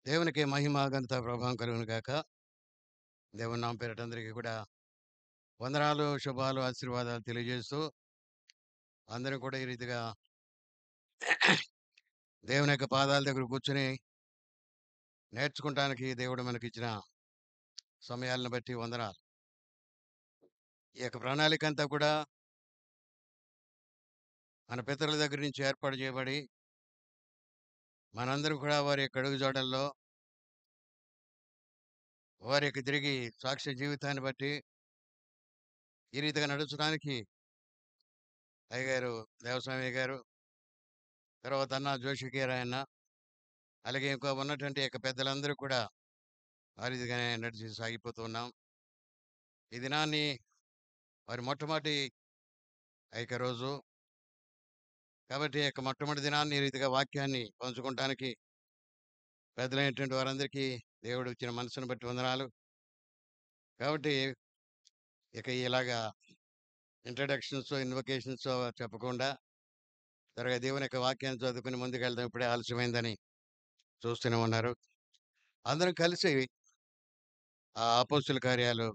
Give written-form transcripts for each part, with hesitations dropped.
దేవునికి మహిమ, ఘనత, ప్రభావం కలుగును గాక. దేవుని నామం పేరట అందరికీ కూడా వందనాలు, శుభాలు, ఆశీర్వాదాలు తెలియజేస్తూ అందరం కూడా ఈ రీతిగా దేవుని యొక్క పాదాల దగ్గర కూర్చొని నేర్చుకుంటానికి దేవుడు మనకిచ్చిన సమయాలను బట్టి వందనాలు. ఈ యొక్క ప్రణాళిక అంతా కూడా మన పితరుల దగ్గర నుంచి ఏర్పాటు చేయబడి మనందరం కూడా వారి యొక్క అడుగుజాడల్లో వారి యొక్క తిరిగి సాక్ష్య జీవితాన్ని బట్టి ఈ రీతిగా నడుచడానికి అయ్యగారు దేవస్వామి గారు, తర్వాత అన్న జోషి గారు ఆయన, అలాగే ఇంకా ఉన్నటువంటి యొక్క పెద్దలందరూ కూడా ఆ రీతిగానే నడిచి సాగిపోతూ ఉన్నాం. ఈ దినాన్ని వారి మొట్టమొదటి ఆ యొక్క రోజు కాబట్టి ఈ యొక్క మొట్టమొదటి దినాన్ని ఈ రీతిగా వాక్యాన్ని పంచుకోవటానికి పెద్దలైనటువంటి వారందరికీ దేవుడు ఇచ్చిన మనసును బట్టి వందనాలు. కాబట్టి ఇక ఇలాగా ఇంట్రడక్షన్స్, ఇన్వకేషన్స్ చెప్పకుండా త్వరగా దేవుని యొక్క వాక్యాన్ని చదువుకుని ముందుకెళ్తాం. ఇప్పుడే ఆలస్యమైందని చూస్తూనే ఉన్నారు. అందరం కలిసి ఆ అపోస్తుల కార్యాలు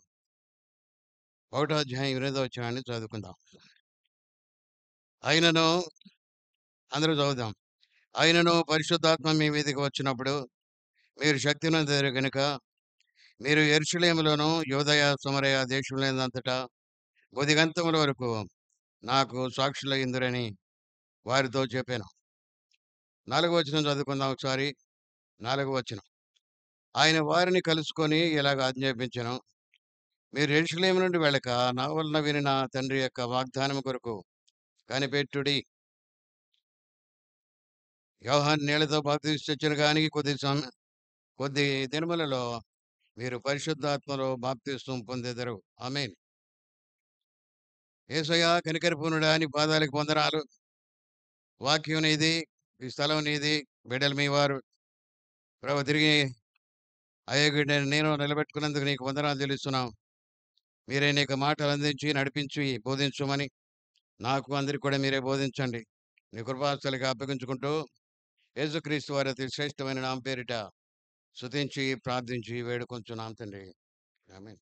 1వ అధ్యాయం 8వ వచనాన్ని చదువుకుందాం. ఆయనను అందరూ చదువుదాం. ఆయనను పరిశుద్ధాత్మ మీ మీదకి వచ్చినప్పుడు మీరు శక్తి నొందిరి గనుక మీరు యెరూషలేములోను యూదయ సమరయ దేశములంతటా బుదిగంతముల వరకు నాకు సాక్షులయ్యుందురని వారితో చెప్పాను. 4వ వచనం చదువుకుందాం ఒకసారి. 4వ వచనం. ఆయన వారిని కలుసుకొని ఇలాగ ఆజ్ఞాపించెను. మీరు యెరూషలేము నుండి వెళ్ళక నా వలన వినిన తండ్రి యొక్క వాగ్దానం కొరకు కనిపెట్టుడి. యోహాను నీళ్లతో బాప్తిస్మిచ్చెను గాని కొద్ది దినములలో మీరు పరిశుద్ధాత్మలో బాప్తిస్మం పొందెదరు. ఆమేన్. యేసయ్య కనికరపూర్ణుడా నీ పాదాలకు వందనాలు. వాక్యం నీది, ఈ స్థలం నీది, బిడ్డలు మీ వారు. ప్రభు తిరిగి అయోగ్యుడైన నేను నిలబెట్టుకున్నందుకు నీకు వందనాలు చెల్లిస్తున్నాం. మీరే నీకు మాటలు అందించి నడిపించి బోధించమని నాకు అందరికి కూడా మీరే బోధించండి. నీ కృపాస్థలికి అప్పగించుకుంటూ యేసుక్రీస్తు వారి అతి శ్రేష్టమైన నామ పేరిట స్తుతించి ప్రార్థించి వేడుకొంచున్నాం తండ్రి. ఆమేన్.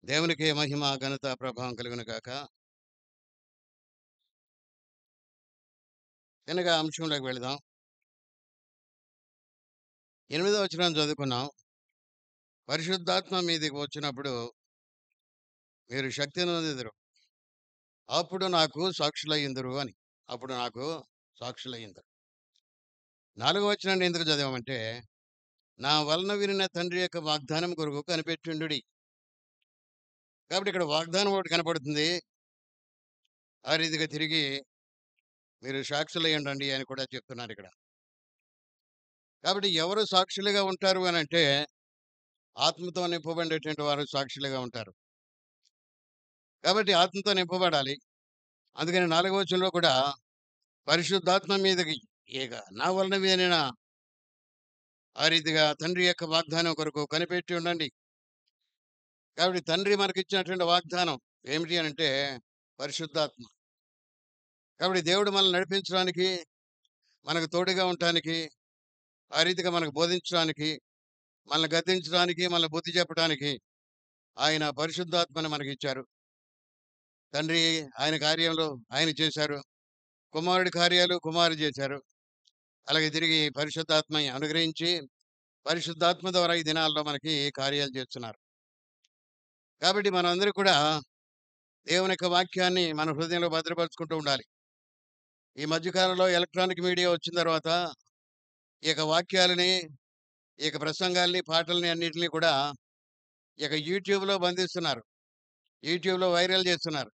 దేవునికి మహిమ, ఘనత, ప్రభావం కలుగును గాక. కనుక అంశంలోకి వెళదాం. 8వ వచనం చదువుకున్నాం. పరిశుద్ధాత్మ మీదికి వచ్చినప్పుడు మీరు శక్తి నొందెదరు. అప్పుడు నాకు సాక్షులయ్యుందురు అని. అప్పుడు నాకు సాక్షులయ్యుందురు. 4వ వచనాన్ని ఎందుకు చదివామంటే, నా వలన వినిన తండ్రి యొక్క వాగ్దానం కొరకు కనిపెట్టుండుడి. కాబట్టి ఇక్కడ వాగ్దానం ఒకటి కనపడుతుంది. ఆ రీతిగా తిరిగి మీరు సాక్షులయ్యుండండి అని కూడా చెప్తున్నారు ఇక్కడ. కాబట్టి ఎవరు సాక్షులుగా ఉంటారు అనంటే, ఆత్మతో నింపబడినటువంటి వారు సాక్షులుగా ఉంటారు. కాబట్టి ఆత్మతో నింపబడాలి. అందుకని 4వ వచనంలో కూడా పరిశుద్ధాత్మ మీదకి ఇక నా వలన వినిన ఆ రీతిగా తండ్రి యొక్క వాగ్దానం కొరకు కనిపెట్టి ఉండండి. కాబట్టి తండ్రి మనకిచ్చినటువంటి వాగ్దానం ఏమిటి అనంటే పరిశుద్ధాత్మ. కాబట్టి దేవుడు మనల్ని నడిపించడానికి, మనకు తోడుగా ఉండటానికి, ఆ రీతిగా మనకు బోధించడానికి, మనల్ని గద్దించడానికి, మనల్ని బుద్ధి చెప్పడానికి ఆయన పరిశుద్ధాత్మని మనకిచ్చారు. తండ్రి ఆయన కార్యంలో ఆయన చేశారు. కుమారుడి కార్యాలు కుమారుడు చేశారు. అలాగే తిరిగి పరిశుద్ధాత్మని అనుగ్రహించి పరిశుద్ధాత్మ ద్వారా ఈ దినాల్లో మనకి కార్యాలు చేస్తున్నారు. కాబట్టి మనందరూ కూడా దేవుని యొక్క వాక్యాన్ని మన హృదయంలో భద్రపరుచుకుంటూ ఉండాలి. ఈ మధ్యకాలంలో ఎలక్ట్రానిక్ మీడియా వచ్చిన తర్వాత ఈ యొక్క వాక్యాలని, ఈ యొక్క ప్రసంగాల్ని, పాటల్ని అన్నిటిని కూడా ఈ యొక్క యూట్యూబ్‌లో బంధిస్తున్నారు. యూట్యూబ్‌లో వైరల్ చేస్తున్నారు.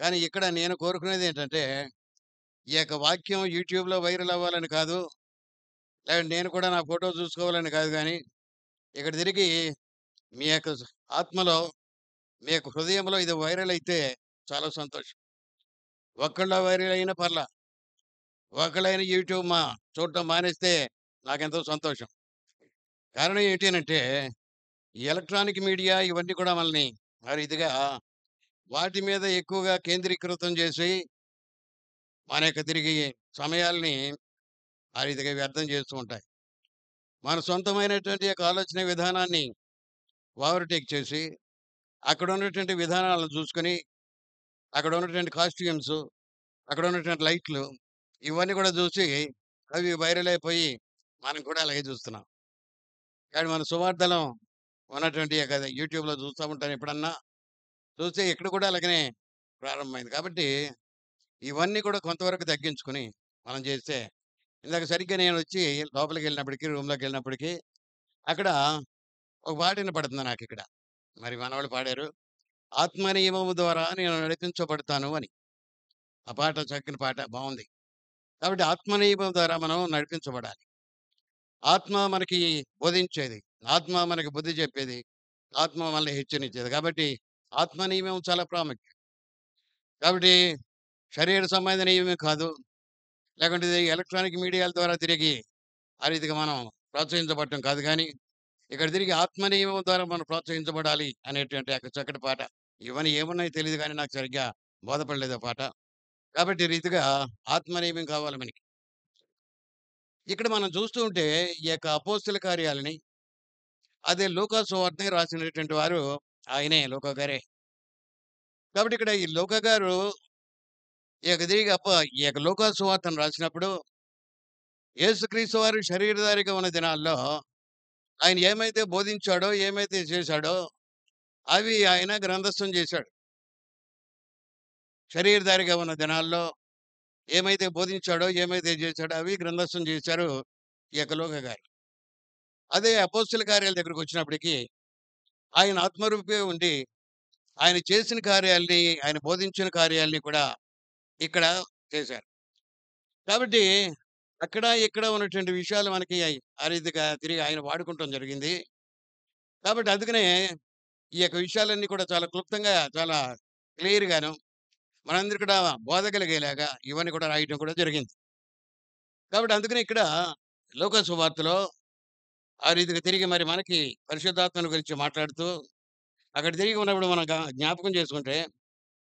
కానీ ఇక్కడ నేను కోరుకునేది ఏంటంటే, ఈ యొక్క వాక్యం యూట్యూబ్‌లో వైరల్ అవ్వాలని కాదు. లేదంటే నేను కూడా నా ఫోటో చూసుకోవాలని కాదు గానీ, ఇక్కడ తిరిగి మీ యొక్క ఆత్మలో, మీ యొక్క హృదయంలో ఇది వైరల్ అయితే చాలా సంతోషం. ఒక్కళ్ళో వైరల్ అయినా పర్లా. ఒకళ్ళైనా యూట్యూబ్ చూడటం మానేస్తే నాకెంతో సంతోషం. కారణం ఏంటి అనంటే, ఈ ఎలక్ట్రానిక్ మీడియా ఇవన్నీ కూడా మనల్ని ఆ రీతిగా వాటి మీద ఎక్కువగా కేంద్రీకృతం చేసి, మన యొక్క తిరిగి సమయాల్ని ఆ రీతిగా వ్యర్థం చేస్తూ ఉంటాయి. మన సొంతమైనటువంటి యొక్క ఆలోచన విధానాన్ని ఓవర్‌టేక్ చేసి, అక్కడ ఉన్నటువంటి విధానాలను చూసుకొని, అక్కడ ఉన్నటువంటి కాస్ట్యూమ్స్, అక్కడ ఉన్నటువంటి లైట్లు, ఇవన్నీ కూడా చూసి అవి వైరల్ అయిపోయి, మనం కూడా అలాగే చూస్తున్నాం. కానీ మన సువార్తలో ఉన్నటువంటి యొక్క యూట్యూబ్‌లో చూస్తా ఉంటాను ఎప్పుడన్నా. చూస్తే ఇక్కడ కూడా అలాగనే ప్రారంభమైంది. కాబట్టి ఇవన్నీ కూడా కొంతవరకు తగ్గించుకొని మనం చేస్తే ఇందాక సరిగ్గా నేనొచ్చి లోపలికెళ్ళినప్పటికి, రూమ్‌లోకెళ్ళినప్పటికి అక్కడ ఒక పాట వినపడుతుంది నాకిక్కడ. మరి మనోళ్ళు పాడారు. ఆత్మ నియమము ద్వారా నేను నడిపించబడతాను అని. ఆ పాట చక్కని పాట బావుంది. కాబట్టి ఆత్మ నియమం ద్వారా మనం నడిపించబడాలి. ఆత్మ మనకి బోధించేది. ఆత్మ మనకి బుద్ధి చెప్పేది. ఆత్మ మనల్ని హెచ్చరించేది. కాబట్టి ఆత్మ నియమం చాలా ప్రాముఖ్యం. కాబట్టి శరీర సంబంధ నియమమే కాదు. లేకుంటే ఇది ఎలక్ట్రానిక్ మీడియాల ద్వారా తిరిగి ఆ రీతిగా మనం ప్రోత్సహించబడటం కాదు గానీ, ఇక్కడ తిరిగి ఆత్మ నియమం ద్వారా మనం ప్రోత్సహించబడాలి అనేటువంటి ఒక చక్కటి పాట. ఇవన్నీ ఏమున్నాయో తెలీదు గానీ నాకు సరిగ్గా బోధపడలేదు ఆ పాట. కాబట్టి ఈ రీతిగా ఆత్మ నియమం కావాలి మనకి. ఇక్కడ మనం చూస్తూ ఉంటే ఈ యొక్క అపోస్తల కార్యాలని అదే లూకా సువార్తని రాసినటువంటి వారు ఆయనే లూకా గారే. కాబట్టి ఇక్కడ ఈ లూకా గారు ఈ యొక్క తిరిగి ఈ యొక్క లూకా సువార్తను రాసినప్పుడు యేసుక్రీస్తు వారు శరీరధారిగా ఉన్న దినాల్లో ఆయన ఏమైతే బోధించాడో, ఏమైతే చేశాడో అవి ఆయన గ్రంథస్థం చేశాడు. శరీరధారిగా ఉన్న దినాల్లో ఏమైతే బోధించాడో, ఏమైతే చేశాడో అవి గ్రంథస్థం చేశారు ఈ యొక్క లూకా గారు. అదే అపోస్తల కార్యాల దగ్గరికొచ్చినప్పటికి ఆయన ఆత్మరూపిగా ఉండి ఆయన చేసిన కార్యాల్ని, ఆయన బోధించిన కార్యాల్ని కూడా ఇక్కడ చేశారు. కాబట్టి అక్కడ, ఇక్కడ ఉన్నటువంటి విషయాలు మనకి ఆ రీతిగా తిరిగి ఆయన వాడుకుంటం జరిగింది. కాబట్టి అందుకనే ఈ యొక్క విషయాలన్నీ కూడా చాలా క్లుప్తంగా, చాలా క్లియర్‌గాను మనందరికి కూడా బోధ కలిగేలాగా ఇవన్నీ కూడా రాయటం కూడా జరిగింది. కాబట్టి అందుకనే ఇక్కడ లూకా సువార్తలో ఆ రీతిగా తిరిగి మరి మనకి పరిశుద్ధాత్మను గురించి మాట్లాడుతూ అక్కడ తిరిగి ఉన్నప్పుడు మనం జ్ఞాపకం చేసుకుంటే,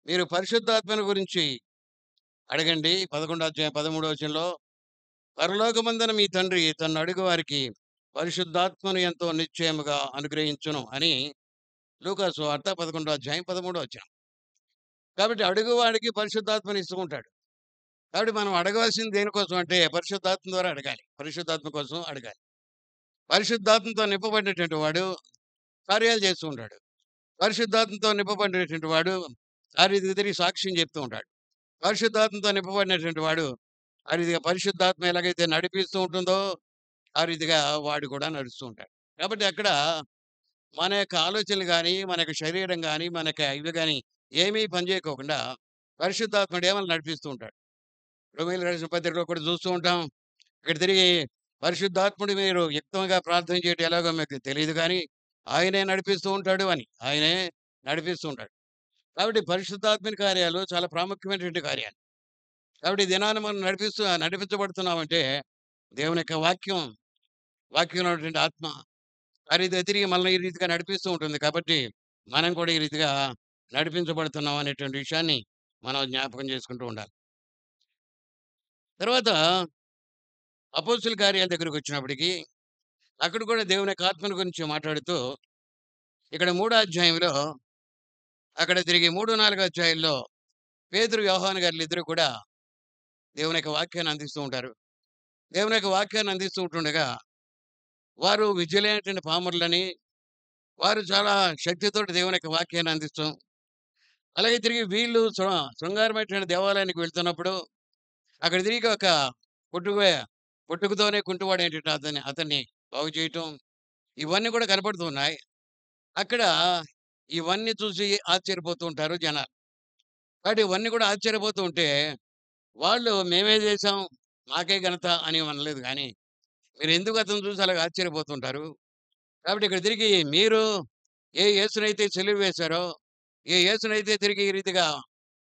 మీరు పరిశుద్ధాత్మను గురించి అడగండి. 11 అధ్యాయం 13 వచనంలో పరలోకమందున మీ తండ్రి తన్ను అడుగు వారికి పరిశుద్ధాత్మను ఎంతో నిశ్చయముగా అనుగ్రహించును అని లూకా సువార్త 11 అధ్యాయం 13 వచనం. కాబట్టి అడుగువాడికి పరిశుద్ధాత్మని ఇస్తూ ఉంటాడు. కాబట్టి మనం అడగాల్సింది దేనికోసం అంటే పరిశుద్ధాత్మ ద్వారా అడగాలి. పరిశుద్ధాత్మ కోసం అడగాలి. పరిశుద్ధాత్మతో నింపబడినటువంటి వాడు కార్యాలు చేస్తూ ఉంటాడు. పరిశుద్ధాత్మతో నింపబడినటువంటి వాడు ఆ రీతిగా తిరిగి సాక్ష్యం చెప్తూ ఉంటాడు. పరిశుద్ధాత్మతో నింపబడినటువంటి వాడు ఆ రీతిగా పరిశుద్ధాత్మ ఎలాగైతే నడిపిస్తూ ఉంటుందో ఆ రీతిగా వాడు కూడా నడుస్తూ ఉంటాడు. కాబట్టి అక్కడ మన యొక్క ఆలోచనలు గాని, మన యొక్క శరీరం గాని, మన యొక్క ఇవి గాని ఏమీ పనిచేయకోకుండా పరిశుద్ధాత్ముడు మనల్ని నడిపిస్తూ ఉంటాడు. రోమీయులకు రాసిన పత్రికలో కూడా చూస్తూ ఉంటాం. ఇక్కడ తిరిగి పరిశుద్ధాత్ముడు మీరు యుక్తంగా ప్రార్థన చేయటం ఎలాగో మీకు తెలీదు గానీ, ఆయనే నడిపిస్తూ ఉంటాడు అని. ఆయనే నడిపిస్తూ ఉంటాడు. కాబట్టి పరిశుద్ధాత్మని కార్యాలు చాలా ప్రాముఖ్యమైనటువంటి కార్యాలు. కాబట్టి ఈ దినాన మనం నడిపించబడుతున్నామంటే దేవుని యొక్క వాక్యంలో ఉన్నటువంటి ఆత్మ ఆ రీతిగా తిరిగి మనల్ని ఈ రీతిగా నడిపిస్తూ ఉంటుంది. కాబట్టి మనం కూడా ఈ రీతిగా నడిపించబడుతున్నాం అనేటువంటి విషయాన్ని మనం జ్ఞాపకం చేసుకుంటూ ఉండాలి. తర్వాత అపోస్తుల కార్యాల దగ్గరికొచ్చినప్పటికి అక్కడ కూడా దేవుని యొక్క ఆత్మను గురించి మాట్లాడుతూ ఇక్కడ 3 అధ్యాయంలో అక్కడ తిరిగి 3, 4 అధ్యాయాల్లో పేతురు, యోహాను గారిలిద్దరూ కూడా దేవుని యొక్క వాక్యాన్ని అందిస్తూ ఉంటారు. దేవుని యొక్క వాక్యాన్ని అందిస్తూ ఉంటుండగా వారు విద్యలేనటువంటి పామరులని, వారు చాలా శక్తితోటి దేవుని యొక్క వాక్యాన్ని అందిస్తాం. అలాగే తిరిగి వీళ్ళు శృంగారమైనటువంటి దేవాలయానికి వెళ్తున్నప్పుడు అక్కడ తిరిగి ఒక పుట్టుక పుట్టుకతోనే కుంటివాడైనటువంటి అతన్ని బాగు చేయటం ఇవన్నీ కూడా కనపడుతూ ఉన్నాయి. అక్కడ ఇవన్నీ చూసి ఆశ్చర్యపోతూ ఉంటారు జనాలు. కాబట్టి ఇవన్నీ కూడా ఆశ్చర్యపోతూ ఉంటే వాళ్ళు మేమే చేసాం, మాకే ఘనత అని అనలేదు గానీ, మీరెందుకు అతన్ని చూసి అలాగా ఆశ్చర్యపోతుంటారు? కాబట్టి ఇక్కడ తిరిగి మీరు ఏ యేసునైతే సిలువ వేశారో, ఏ యేసునైతే తిరిగి ఈ రీతిగా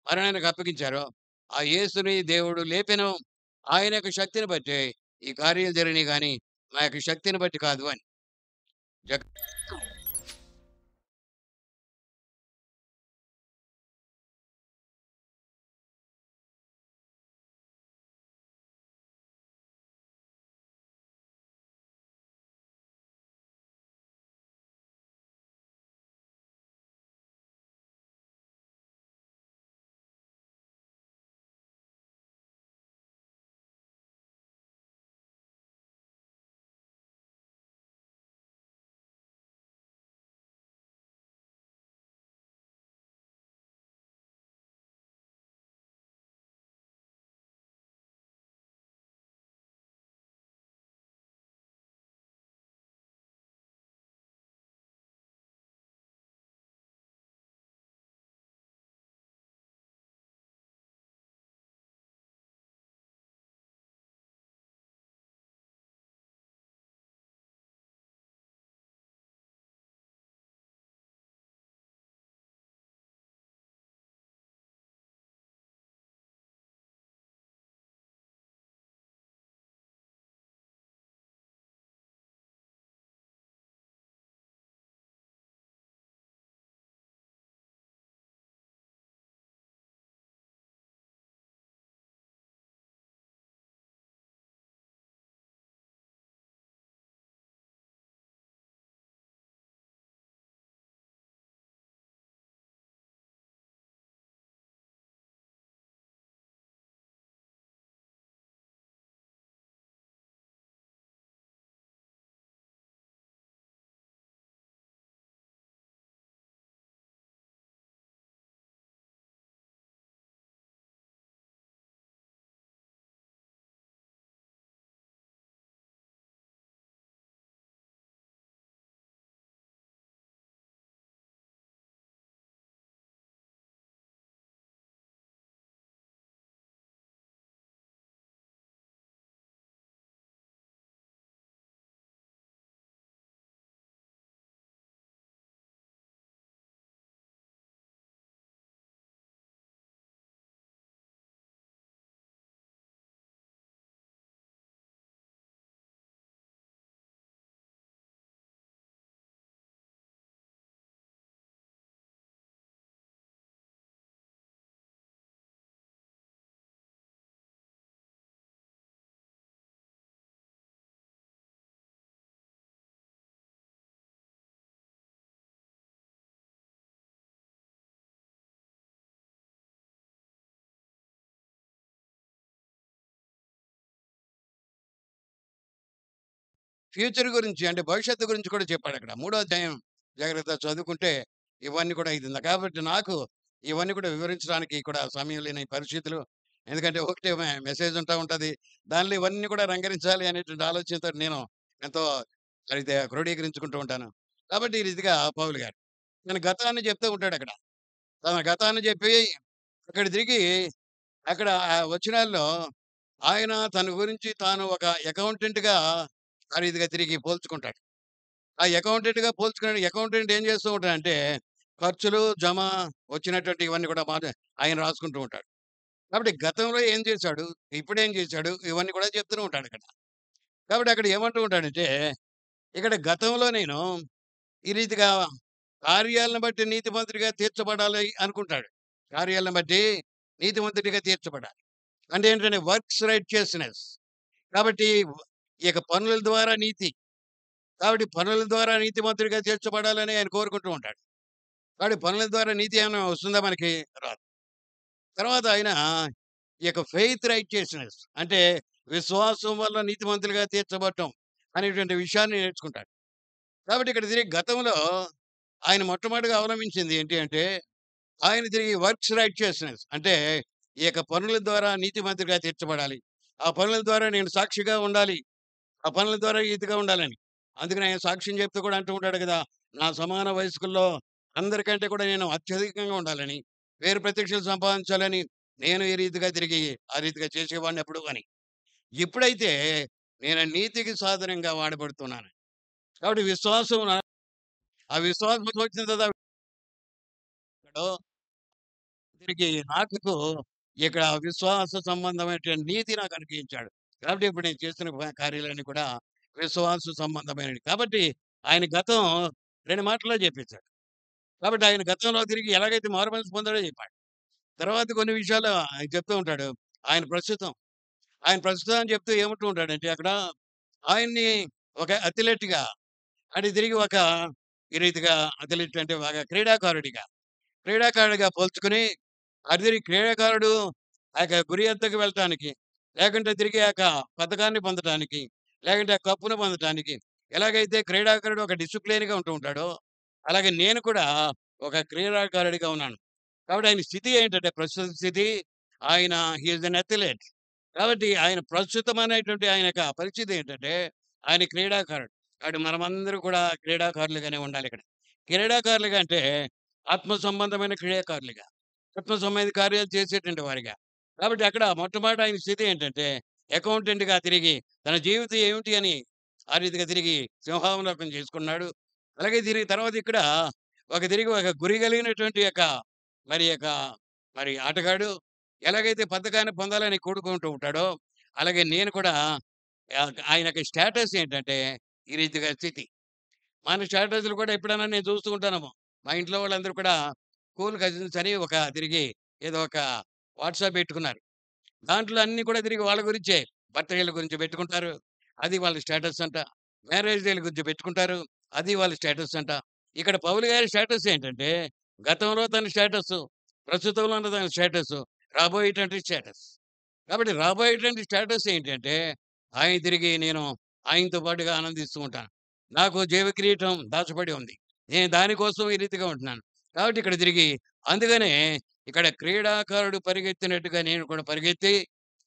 మరణానికి అప్పగించారో, ఆ యేసుని దేవుడు లేపెను. ఆయన యొక్క శక్తిని బట్టే ఈ కార్యాలు జరిగినయి గానీ, మా యొక్క శక్తిని బట్టి కాదు అని. జగ ఫ్యూచర్ గురించి అంటే భవిష్యత్తు గురించి కూడా చెప్పాడక్కడ. మూడో అధ్యాయం జాగ్రత్తగా చదువుకుంటే ఇవన్నీ కూడా ఇది ఉంది. కాబట్టి నాకు ఇవన్నీ కూడా వివరించడానికి కూడా సమయం లేని పరిస్థితులు. ఎందుకంటే ఒకటే మెసేజ్ ఉంటా ఉంటది. దానిలో ఇవన్నీ కూడా రంగరించాలి అనేటువంటి ఆలోచనతోటి నేను ఎంతో అయితే క్రోడీకరించుకుంటూ ఉంటాను. కాబట్టి ఈ రీతిగా పౌలు గారు తన గతాన్ని చెప్తూ ఉంటాడక్కడ. తన గతాన్ని చెప్పి అక్కడ తిరిగి అక్కడ ఆ వచనాల్లో ఆయన తన గురించి తాను ఒక అకౌంటెంట్‌గా ఆ రీతిగా తిరిగి పోల్చుకుంటాడు. ఆ అకౌంటెంట్‌గా పోల్చుకునే అకౌంటెంట్ ఏం చేస్తూ ఉంటాడంటే, ఖర్చులు, జమ వచ్చినటువంటి ఇవన్నీ కూడా ఆయన రాసుకుంటూ ఉంటాడు. కాబట్టి గతంలో ఏం చేశాడు? ఇప్పుడేం చేశాడు? ఇవన్నీ కూడా చెప్తూనే ఉంటాడక్కడ. కాబట్టి అక్కడ ఏమంటూ ఉంటాడంటే, ఇక్కడ గతంలో నేను ఈ రీతిగా కార్యాలను బట్టి నీతిమంతుడిగా తీర్చబడాలి అనుకుంటాడు. కార్యాలను బట్టి నీతిమంతుడిగా తీర్చబడాలి. అంటే ఏంటంటే వర్క్స్ రైటియస్‌నెస్. కాబట్టి ఇక పనుల ద్వారా నీతి. కాబట్టి పనుల ద్వారా నీతిమంతుడిగా తీర్చబడాలని ఆయన కోరుకుంటూ ఉంటాడు. కాబట్టి పనుల ద్వారా నీతి ఏమైనా వస్తుందా మనకి? రాదు. తర్వాత ఆయన ఈ యొక్క ఫెయిత్ రైటియస్‌నెస్ అంటే విశ్వాసం వల్ల నీతిమంతులుగా తీర్చబడటం అనేటువంటి విషయాన్ని నేర్చుకుంటాడు. కాబట్టి ఇక్కడ తిరిగి గతంలో ఆయన మొట్టమొదటిగా అవలంబించింది ఏంటి అంటే, ఆయన తిరిగి వర్క్స్ రైటియస్‌నెస్ అంటే ఈ యొక్క పనుల ద్వారా నీతిమంతుడిగా తీర్చబడాలి. ఆ పనుల ద్వారా నేను సాక్షిగా ఉండాలి. ఆ పనుల ద్వారా ఈతిగా ఉండాలని. అందుకని ఆయన సాక్ష్యం చెప్తూ కూడా అంటూ ఉంటాడు కదా! నా సమాన వయస్కుల్లో అందరికంటే కూడా నేను అత్యధికంగా ఉండాలని, వేరు ప్రత్యక్షలు సంపాదించాలని నేను ఈ రీతిగా తిరిగి ఆ రీతిగా చేసేవాడిని అప్పుడు అని. ఇప్పుడైతే నేను నీతికి సాధనంగా వాడబడుతున్నాను. కాబట్టి విశ్వాసం ఆ విశ్వాసం వచ్చిన తర్వాత తిరిగి నాకు ఇక్కడ విశ్వాస సంబంధమైనటువంటి నీతి నాకు అనుగ్రహించాడు. కాబట్టి ఇప్పుడు నేను చేస్తున్న కార్యాలన్నీ కూడా విశ్వాస సంబంధమైనవి. కాబట్టి ఆయన గతం 2 మాటల్లో చెప్పేసాడు. కాబట్టి ఆయన గతంలో తిరిగి ఎలాగైతే మారుమనసు పొందాడో చెప్పాడు. తర్వాత కొన్ని విషయాలు ఆయన చెప్తూ ఉంటాడు. ఆయన ప్రస్తుతం, ఆయన ప్రస్తుతం అని చెప్తూ ఏమంటూ ఉంటాడంటే అక్కడ ఆయన్ని ఒక అథ్లెట్‌గా అంటే తిరిగి ఒక ఈ రీతిగా అథ్లెట్ అంటే బాగా క్రీడాకారుడిగా పోల్చుకొని అది తిరిగి క్రీడాకారుడు ఆ యొక్క గురి ఎద్దకు వెళ్ళటానికి, లేకుంటే తిరిగి ఆ యొక్క పతకాన్ని పొందటానికి, లేకుంటే ఆ కప్పును పొందటానికి ఎలాగైతే క్రీడాకారుడు ఒక డిసిప్లిన్‌గా ఉంటూ ఉంటాడో, అలాగే నేను కూడా ఒక క్రీడాకారుడిగా ఉన్నాను. కాబట్టి ఆయన స్థితి ఏంటంటే ప్రస్తుత స్థితి ఆయన హి ఈస్ ఎన్ అథ్లెట్. కాబట్టి ఆయన ప్రస్తుతం అనేటువంటి ఆయన యొక్క పరిస్థితి ఏంటంటే ఆయన క్రీడాకారుడు. కాబట్టి మనమందరూ కూడా క్రీడాకారులుగానే ఉండాలిక్కడ. క్రీడాకారులుగా అంటే ఆత్మ సంబంధమైన క్రీడాకారులుగా. ఆత్మ సంబంధిత కార్యాలు చేసేటువంటి వారిగా. కాబట్టి అక్కడ మొట్టమొదట ఆయన స్థితి ఏంటంటే అకౌంటెంట్‌గా తిరిగి తన జీవితం ఏమిటి అని ఆ రీతిగా తిరిగి సింహావలోకనం చేసుకున్నాడు. అలాగే తిరిగి తర్వాత ఇక్కడ తిరిగి ఒక గురి కలిగినటువంటి యొక్క మరి ఆటగాడు ఎలాగైతే పతకాన్ని పొందాలని కోరుకుంటూ ఉంటాడో, అలాగే నేను కూడా ఆయన యొక్క స్టేటస్ ఏంటంటే ఈ రీతిగా స్థితి. మన స్టేటస్‌లు కూడా ఎప్పుడైనా నేను చూస్తూ ఉంటానేమో. మా ఇంట్లో వాళ్ళందరూ కూడా కూల్ కజిన్స్ అని తిరిగి ఏదో ఒక వాట్సాప్ పెట్టుకున్నారు. దాంట్లో అన్నీ కూడా తిరిగి వాళ్ళ గురించే. బర్త్‌డేల గురించి పెట్టుకుంటారు. అది వాళ్ళ స్టేటస్ అంట. మ్యారేజ్ డేల గురించి పెట్టుకుంటారు. అది వాళ్ళ స్టేటస్ అంట. ఇక్కడ పౌలు గారి స్టేటస్ ఏంటంటే, గతంలో తన స్టేటస్సు, ప్రస్తుతంలో ఉన్న తన స్టేటస్సు, రాబోయేటువంటి స్టేటస్. కాబట్టి రాబోయేటువంటి స్టేటస్ ఏంటంటే, ఆయన తిరిగి నేను ఆయనతో పాటుగా ఆనందిస్తూ ఉంటాను. నాకు జీవ కిరీటం దాచబడి ఉంది. నేను దానికోసం ఈ రీతిగా ఉంటున్నాను. కాబట్టి ఇక్కడ తిరిగి అందుకనే ఇక్కడ క్రీడాకారుడు పరిగెత్తినట్టుగా నేను కూడా పరిగెత్తి,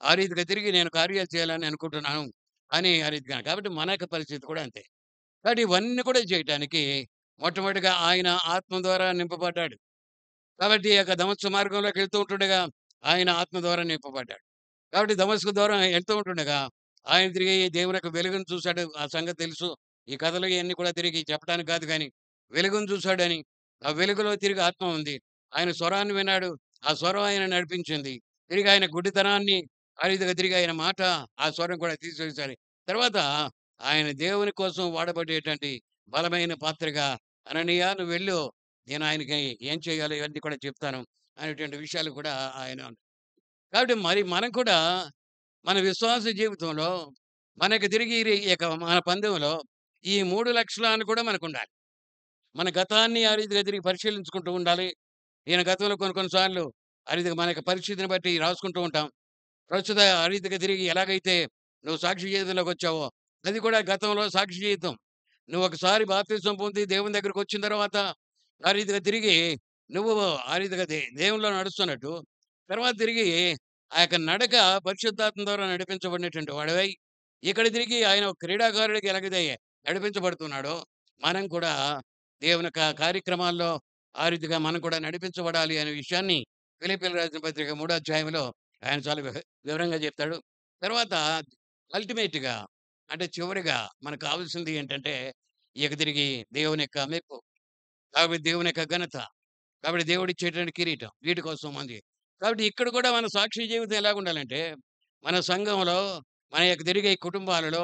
ఆ రీతిగా తిరిగి నేను కార్యాలు చేయాలని అనుకుంటున్నాను అని ఆ రీతిగా. కాబట్టి మన యొక్క పరిస్థితి కూడా అంతే. కాబట్టి ఇవన్నీ కూడా చేయటానికి మొట్టమొదటిగా ఆయన ఆత్మ ద్వారా నింపబడ్డాడు. కాబట్టి ఈ యొక్క దమస్కు మార్గంలోకి వెళ్తూ ఉంటుండగా ఆయన ఆత్మ ద్వారా నింపబడ్డాడు. కాబట్టి దమస్కు ద్వారా వెళ్తూ ఉంటుండగా ఆయన తిరిగి దేవుని యొక్క వెలుగును చూసాడు. ఆ సంగతి తెలుసు. ఈ కథలు ఇయన్నీ కూడా తిరిగి చెప్పడానికి కాదు గానీ, వెలుగును చూసాడని, ఆ వెలుగులో తిరిగి ఆత్మ ఉంది. ఆయన స్వరాన్ని విన్నాడు. ఆ స్వరం ఆయనను నడిపించింది. తిరిగి ఆయన గుడ్డితనాన్ని ఆ రీతిగా తిరిగి ఆయన మాట, ఆ స్వరం కూడా తీసివేశాడు. తర్వాత ఆయన దేవుని కోసం వాడబడేటువంటి బలమైన పాత్రగా అననీయ నువ్వు వెళ్ళు. నేను ఆయనకి ఏం చేయాలో ఇవన్నీ కూడా చెప్తాను అనేటువంటి విషయాలు కూడా ఆయన కాబట్టి మరి మనం కూడా మన విశ్వాస జీవితంలో మనకు తిరిగి ఈ యొక్క మన పందెంలో ఈ 3 లక్షణాలు కూడా మనకుండాలి. మన గతాన్ని ఆ రీతిగా తిరిగి పరిశీలించుకుంటూ ఉండాలి. ఈయన గతంలో కొన్ని సార్లు ఆ రీతిగా మన యొక్క పరిస్థితిని బట్టి రాసుకుంటూ ఉంటాం. ప్రస్తుత ఆ రీతిగా తిరిగి ఎలాగైతే నువ్వు సాక్షి జీవితంలోకొచ్చావో, అది కూడా గతంలో సాక్షి జీవితం. నువ్వొకసారి బాప్తిస్మం పొంది దేవుని దగ్గరకొచ్చిన తర్వాత, ఆ రీతిగా తిరిగి నువ్వు ఆ రీతిగా దేవునిలో నడుస్తున్నట్టు, తర్వాత తిరిగి ఆ యొక్క నడక పరిశుద్ధాత్మ ద్వారా నడిపించబడినటువంటి వాడివై, ఇక్కడ తిరిగి ఆయన ఒక క్రీడాకారుడికి ఎలాగైతే నడిపించబడుతున్నాడో, మనం కూడా దేవుని కార్యక్రమాల్లో ఆ రీతిగా మనం కూడా నడిపించబడాలి అనే విషయాన్ని ఫిలిప్పీయులకు రాసిన పత్రిక 3 అధ్యాయంలో ఆయన చాలా వివరంగా చెప్తాడు. తర్వాత అల్టిమేట్‌గా అంటే చివరిగా మనకు కావాల్సింది ఏంటంటే, తిరిగి దేవుని యొక్క మెప్పు. కాబట్టి దేవుని యొక్క ఘనత. కాబట్టి దేవుడిచ్చేటువంటి కిరీటం. వీటి కోసం ఉంది. కాబట్టి ఇక్కడ కూడా మన సాక్షి జీవితం ఎలాగుండాలంటే, మన సంఘంలో, మన యొక్క తిరిగే కుటుంబాలలో,